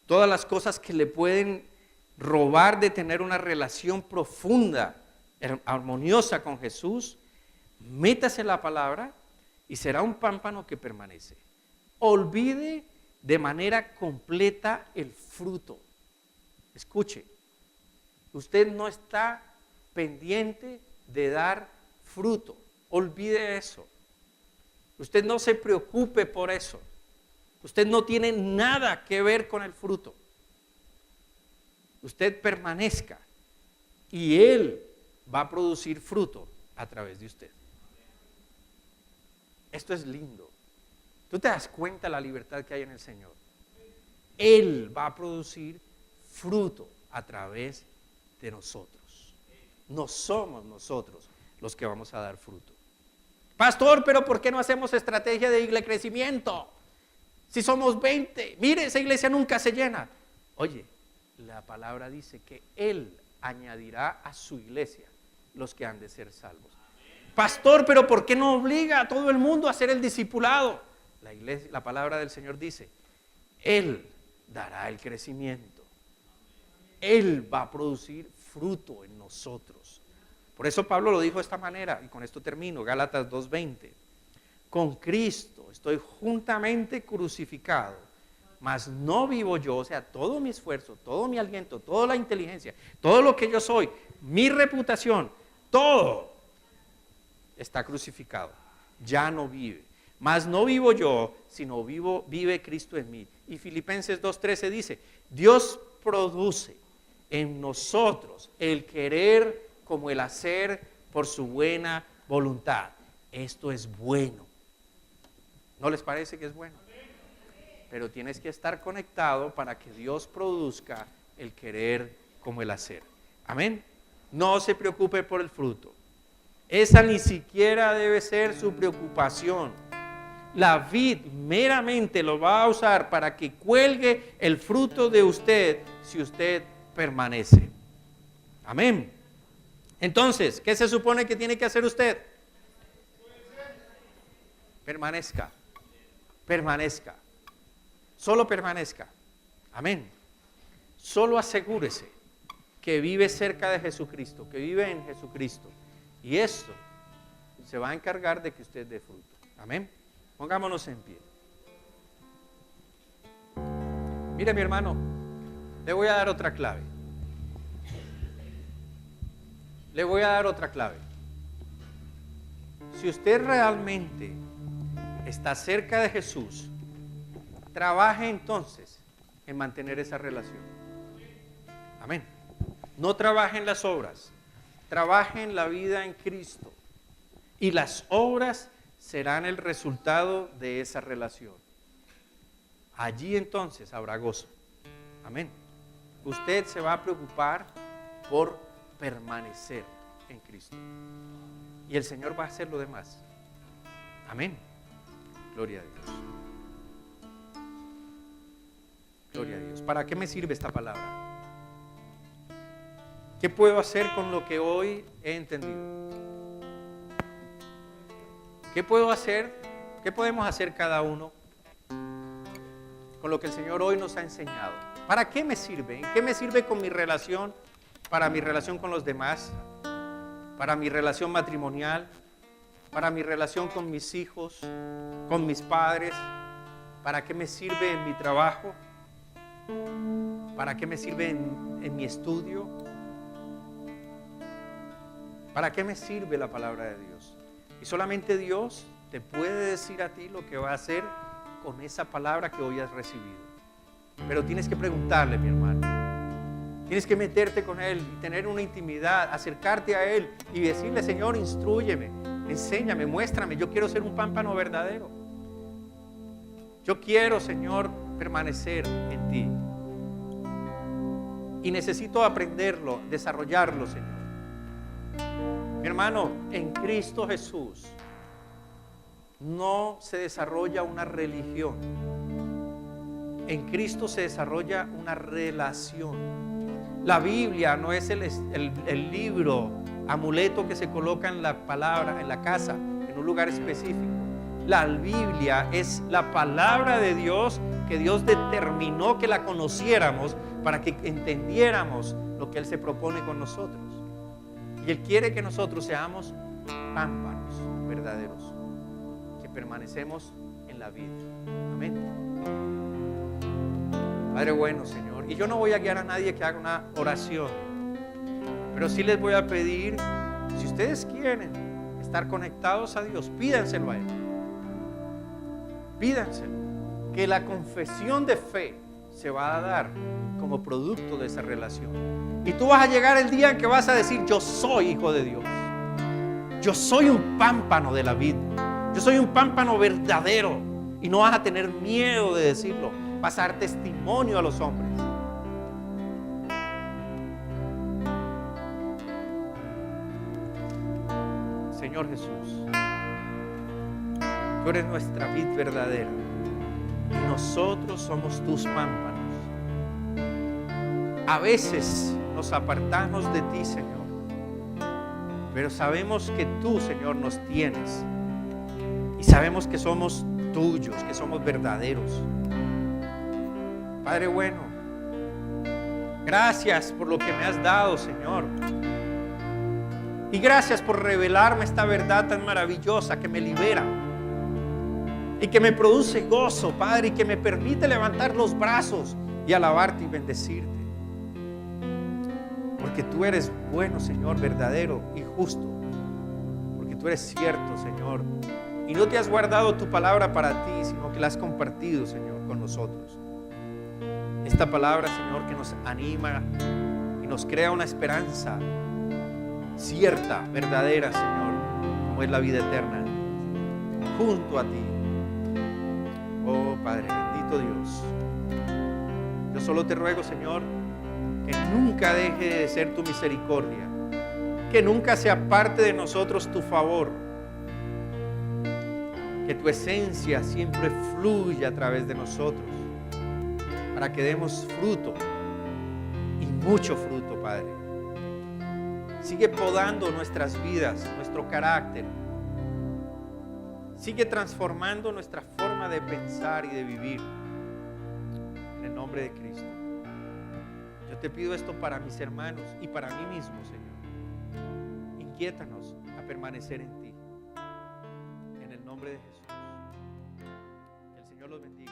todas las cosas que le pueden robar de tener una relación profunda, armoniosa con Jesús. Métase en la palabra y será un pámpano que permanece. Olvide de manera completa el fruto. Escuche, usted no está pendiente de dar fruto. Olvide eso. Usted no se preocupe por eso. Usted no tiene nada que ver con el fruto. Usted permanezca y Él va a producir fruto a través de usted. Esto es lindo. ¿Tú te das cuenta de la libertad que hay en el Señor? Él va a producir fruto a través de nosotros. No somos nosotros los que vamos a dar fruto. Pastor, pero ¿por qué no hacemos estrategia de iglesia crecimiento? Si somos 20, mire, esa iglesia nunca se llena. Oye, la palabra dice que Él añadirá a su iglesia los que han de ser salvos. Pastor, pero ¿por qué no obliga a todo el mundo a hacer el discipulado? La palabra del Señor dice, Él dará el crecimiento. Él va a producir fruto en nosotros. Por eso Pablo lo dijo de esta manera, y con esto termino, Gálatas 2:20. Con Cristo estoy juntamente crucificado, mas no vivo yo, o sea, todo mi esfuerzo, todo mi aliento, toda la inteligencia, todo lo que yo soy, mi reputación, todo está crucificado, ya no vive. Mas no vivo yo, sino vive Cristo en mí. Y Filipenses 2:13 dice, Dios produce en nosotros el querer como el hacer por su buena voluntad. Esto es bueno. ¿No les parece que es bueno? Pero tienes que estar conectado para que Dios produzca el querer como el hacer. Amén. No se preocupe por el fruto. Esa ni siquiera debe ser su preocupación. La vid meramente lo va a usar para que cuelgue el fruto de usted si usted permanece. Amén. Entonces, ¿qué se supone que tiene que hacer usted? Permanezca. Permanezca. Solo permanezca. Amén. Solo asegúrese que vive cerca de Jesucristo, que vive en Jesucristo. Y esto se va a encargar de que usted dé fruto. Amén. Pongámonos en pie. Mire, mi hermano, le voy a dar otra clave. Le voy a dar otra clave. Si usted realmente está cerca de Jesús, trabaje entonces en mantener esa relación. Amén. No trabaje en las obras, trabaje en la vida en Cristo. Y las obras serán el resultado de esa relación. Allí entonces habrá gozo. Amén. Usted se va a preocupar por permanecer en Cristo. Y el Señor va a hacer lo demás. Amén. Gloria a Dios. Gloria a Dios. ¿Para qué me sirve esta palabra? ¿Qué puedo hacer con lo que hoy he entendido? ¿Qué puedo hacer? ¿Qué podemos hacer cada uno con lo que el Señor hoy nos ha enseñado? ¿Para qué me sirve? ¿En qué me sirve con mi relación? Para mi relación con los demás, para mi relación matrimonial, para mi relación con mis hijos, con mis padres. ¿Para qué me sirve en mi trabajo? ¿Para qué me sirve en mi estudio? ¿Para qué me sirve la palabra de Dios? Y solamente Dios te puede decir a ti lo que va a hacer con esa palabra que hoy has recibido. Pero tienes que preguntarle, mi hermano. Tienes que meterte con Él y tener una intimidad, acercarte a Él y decirle, Señor, instrúyeme, enséñame, muéstrame. Yo quiero ser un pámpano verdadero. Yo quiero, Señor, permanecer en ti. Y necesito aprenderlo, desarrollarlo, Señor. Mi hermano, en Cristo Jesús no se desarrolla una religión. En Cristo se desarrolla una relación. La Biblia no es el libro, amuleto que se coloca en la palabra, en la casa, en un lugar específico. La Biblia es la palabra de Dios que Dios determinó que la conociéramos para que entendiéramos lo que Él se propone con nosotros. Y Él quiere que nosotros seamos pámpanos verdaderos, que permanecemos en la vida. Amén. Padre bueno, Señor, y yo no voy a guiar a nadie que haga una oración, pero sí les voy a pedir, si ustedes quieren estar conectados a Dios, pídanselo a Él. Pídanselo, que la confesión de fe se va a dar como producto de esa relación. Y tú vas a llegar el día en que vas a decir, yo soy hijo de Dios. Yo soy un pámpano de la vida. Yo soy un pámpano verdadero. Y no vas a tener miedo de decirlo. Vas a dar testimonio a los hombres. Señor Jesús, tú eres nuestra vid verdadera y nosotros somos tus pámpanos. A veces nos apartamos de ti, Señor, pero sabemos que tú, Señor, nos tienes y sabemos que somos tuyos, que somos verdaderos. Padre bueno, gracias por lo que me has dado, Señor. Y gracias por revelarme esta verdad tan maravillosa que me libera y que me produce gozo, Padre, y que me permite levantar los brazos y alabarte y bendecirte. Porque tú eres bueno, Señor, verdadero y justo. Porque tú eres cierto, Señor. Y no te has guardado tu palabra para ti, sino que la has compartido, Señor, con nosotros. Esta palabra, Señor, que nos anima y nos crea una esperanza cierta, verdadera, Señor, como es la vida eterna, junto a ti. Oh Padre, bendito Dios. Yo solo te ruego, Señor, que nunca deje de ser tu misericordia, que nunca se aparte de nosotros tu favor, que tu esencia siempre fluya a través de nosotros, para que demos fruto y mucho fruto, Padre. Sigue podando nuestras vidas, nuestro carácter. Sigue transformando nuestra forma de pensar y de vivir. En el nombre de Cristo. Yo te pido esto para mis hermanos y para mí mismo, Señor. Inquiétanos a permanecer en ti. En el nombre de Jesús. Que el Señor los bendiga.